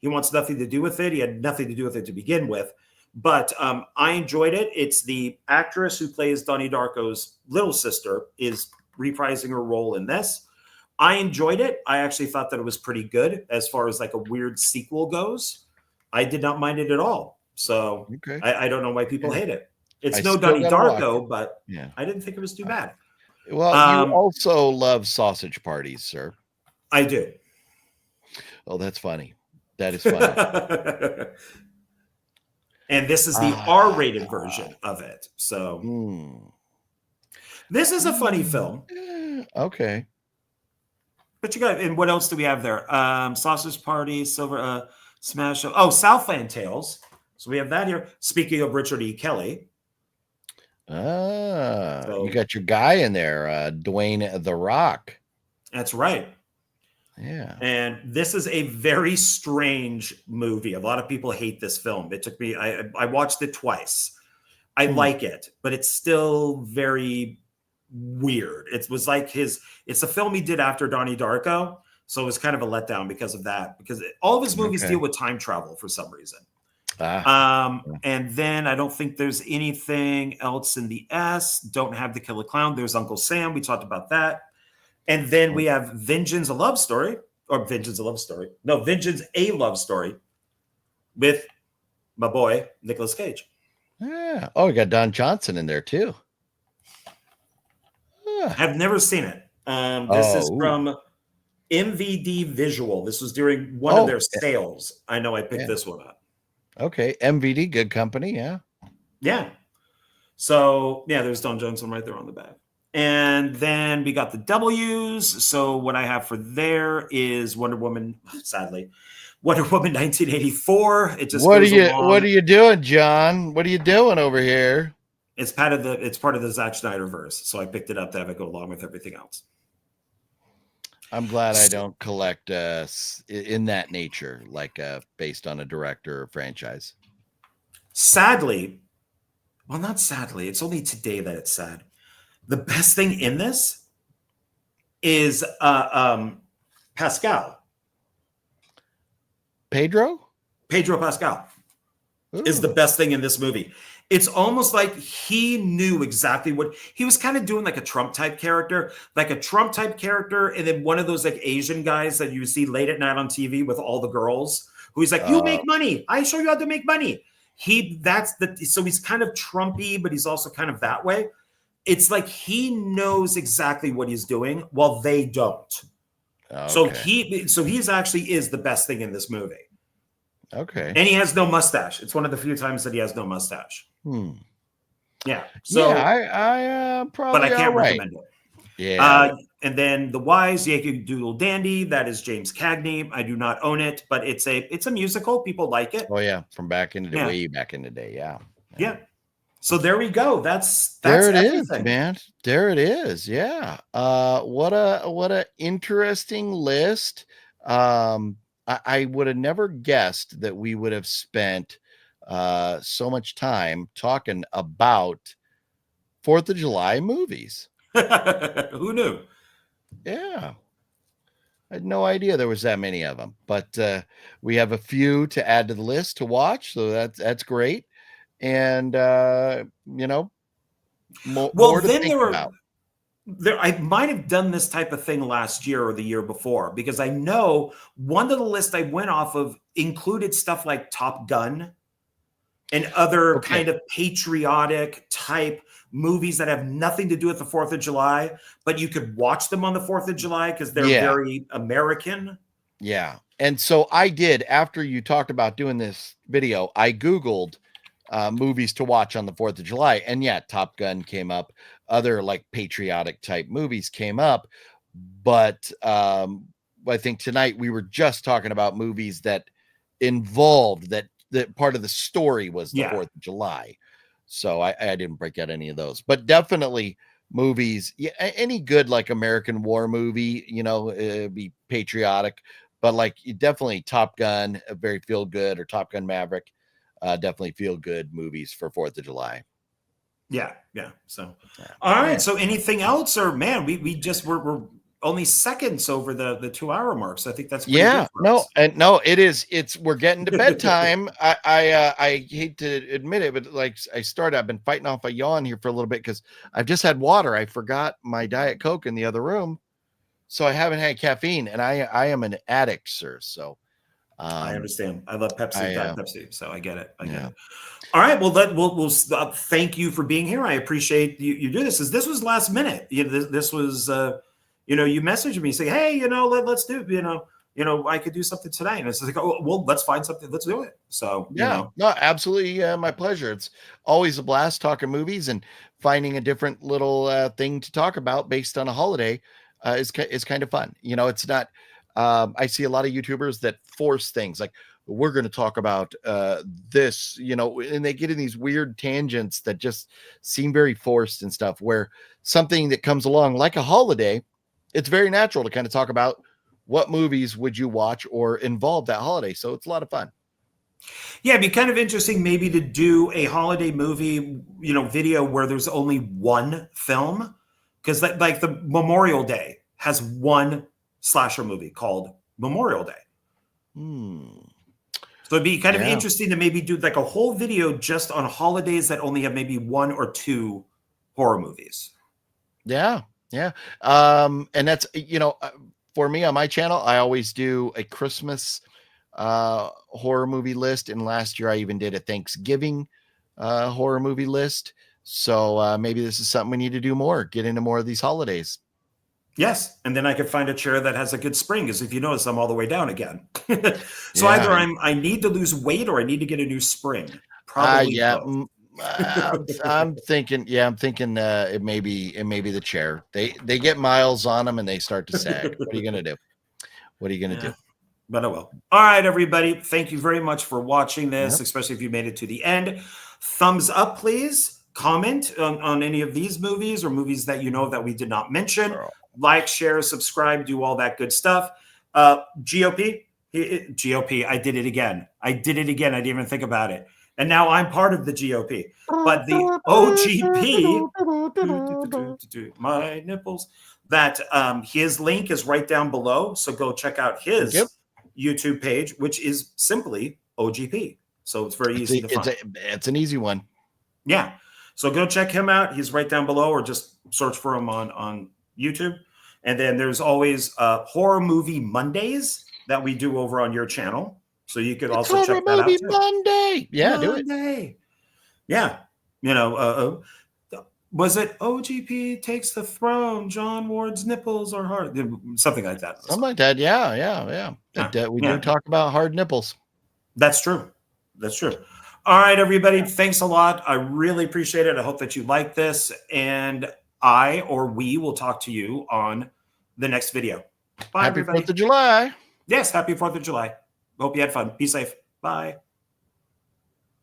wants nothing to do with it. He had nothing to do with it to begin with. But I enjoyed it. It's the actress who plays Donnie Darko's little sister is reprising her role in this. I enjoyed it. I actually thought that it was pretty good as far as like a weird sequel goes. I did not mind it at all. So I don't know why people hate it. It's no Donnie Darko, but I didn't think it was too bad. Well, you also love sausage parties, sir. I do. Oh, that's funny. That is funny. And this is the R-rated version of it. So this is a funny film. Okay. But you got, and what else do we have there? Sausage Party, Silver Smash. Oh, Southland Tales. So we have that here. Speaking of Richard E. Kelly. You got your guy in there, Dwayne The Rock. That's right. Yeah. And this is a very strange movie. A lot of people hate this film. It took me, I watched it twice. I like it, but it's still very weird. It was like it's a film he did after Donnie Darko. So it was kind of a letdown because of that, because all of his movies deal with time travel for some reason. And then I don't think there's anything else in the S. Don't Have to Kill a Clown. There's Uncle Sam. We talked about that. And then we have Vengeance, a Love Story, or Vengeance, a Love Story. No, Vengeance, a Love Story with my boy, Nicolas Cage. Yeah. Oh, we got Don Johnson in there too. I've never seen it. This is from MVD Visual. This was during one of their sales. I know I picked this one up. Okay. MVD, good company. Yeah. Yeah. So, there's Don Johnson right there on the back. And then we got the W's. So what I have for there is Wonder Woman, sadly, Wonder Woman 1984. It just what are you doing, John? What are you doing over here? It's part of the Zack Snyder verse. So I picked it up to have it go along with everything else. I'm glad I don't collect in that nature, like based on a director or franchise. Sadly, well, not sadly. It's only today that it's sad. The best thing in this is Pascal. Pedro Pascal is the best thing in this movie. It's almost like he knew exactly what he was kind of doing, like a Trump type character, and then one of those like Asian guys that you see late at night on TV with all the girls who he's like, you make money. I show you how to make money. So he's kind of Trumpy, but he's also kind of that way. It's like he knows exactly what he's doing while they don't. Okay. So he's actually is the best thing in this movie. Okay. And he has no mustache. It's one of the few times that he has no mustache. Yeah. So I probably, but I can't recommend it. Yeah. And then The Wise, Yankee Doodle Dandy. That is James Cagney. I do not own it, but it's a musical. People like it. Oh yeah, from back in the day, way back in the day. Yeah. So there we go. That's there it everything. is, man. There it is. Yeah. What a interesting list. I would have never guessed that we would have spent so much time talking about 4th of July movies. Who knew? Yeah. I had no idea there was that many of them, but we have a few to add to the list to watch. So that's great. And more to think about. I might have done this type of thing last year or the year before, because I know one of the lists I went off of included stuff like Top Gun and other Okay. kind of patriotic type movies that have nothing to do with the 4th of July, but you could watch them on the 4th of July because they're very American. Yeah. And so I did, after you talked about doing this video, I Googled movies to watch on the 4th of July. And yeah, Top Gun came up. Other like patriotic type movies came up. But I think tonight we were just talking about movies that involved that part of the story was the 4th of July. So I didn't break out any of those, but definitely movies, any good like American war movie, you know, be patriotic, but like definitely Top Gun, a very feel good, or Top Gun Maverick, definitely feel good movies for 4th of July. Yeah. So, all right. So anything else, or man, we're only seconds over the 2-hour mark. So I think that's pretty good for us. No, we're getting to bedtime. I hate to admit it, but like I've been fighting off a yawn here for a little bit because I've just had water. I forgot my Diet Coke in the other room, so I haven't had caffeine, and I am an addict, sir. So I understand. I love Pepsi, Pepsi, so I get it. I get it. All right. Well, we'll thank you for being here. I appreciate you do this. This was last minute. This was. You messaged me saying, hey, let's do, I could do something tonight. And it's like, oh, well, let's find something. Let's do it. So, no, absolutely. My pleasure. It's always a blast talking movies, and finding a different little thing to talk about based on a holiday is kind of fun. It's not, I see a lot of YouTubers that force things like, we're going to talk about this, and they get in these weird tangents that just seem very forced and stuff, where something that comes along like a holiday, it's very natural to kind of talk about what movies would you watch or involve that holiday. So it's a lot of fun. Yeah, it'd be kind of interesting maybe to do a holiday movie, video where there's only one film. Because like the Memorial Day has one slasher movie called Memorial Day. So it'd be kind of interesting to maybe do like a whole video just on holidays that only have maybe 1 or 2 horror movies. Yeah. And that's, for me on my channel, I always do a Christmas horror movie list. And last year I even did a Thanksgiving horror movie list. So maybe this is something we need to do more, get into more of these holidays. Yes. And then I could find a chair that has a good spring, because if you notice, I'm all the way down again. So either I need to lose weight or I need to get a new spring. Probably both. I'm thinking it may be the chair. They get miles on them and they start to sag. What are you gonna do? But I will. All right, everybody. Thank you very much for watching this, especially if you made it to the end. Thumbs up, please. Comment on any of these movies or movies that that we did not mention. Like, share, subscribe, do all that good stuff. GOP. I did it again. I didn't even think about it. And now I'm part of the GOP. But the OGP, my nipples, that his link is right down below. So go check out his YouTube page, which is simply OGP. So it's very easy to find. It's an easy one. Yeah. So go check him out. He's right down below, or just search for him on YouTube. And then there's always Horror Movie Mondays that we do over on your channel. So you could also check that out too. Monday. Yeah, Monday. do it. Yeah. Was it OGP takes the throne, John Ward's nipples are hard? Something like that. Something like that. Yeah. We do talk about hard nipples. That's true. All right, everybody. Thanks a lot. I really appreciate it. I hope that you like this. And we will talk to you on the next video. Bye, Happy everybody. 4th of July. Yes, happy 4th of July. Hope you had fun. Be safe. Bye.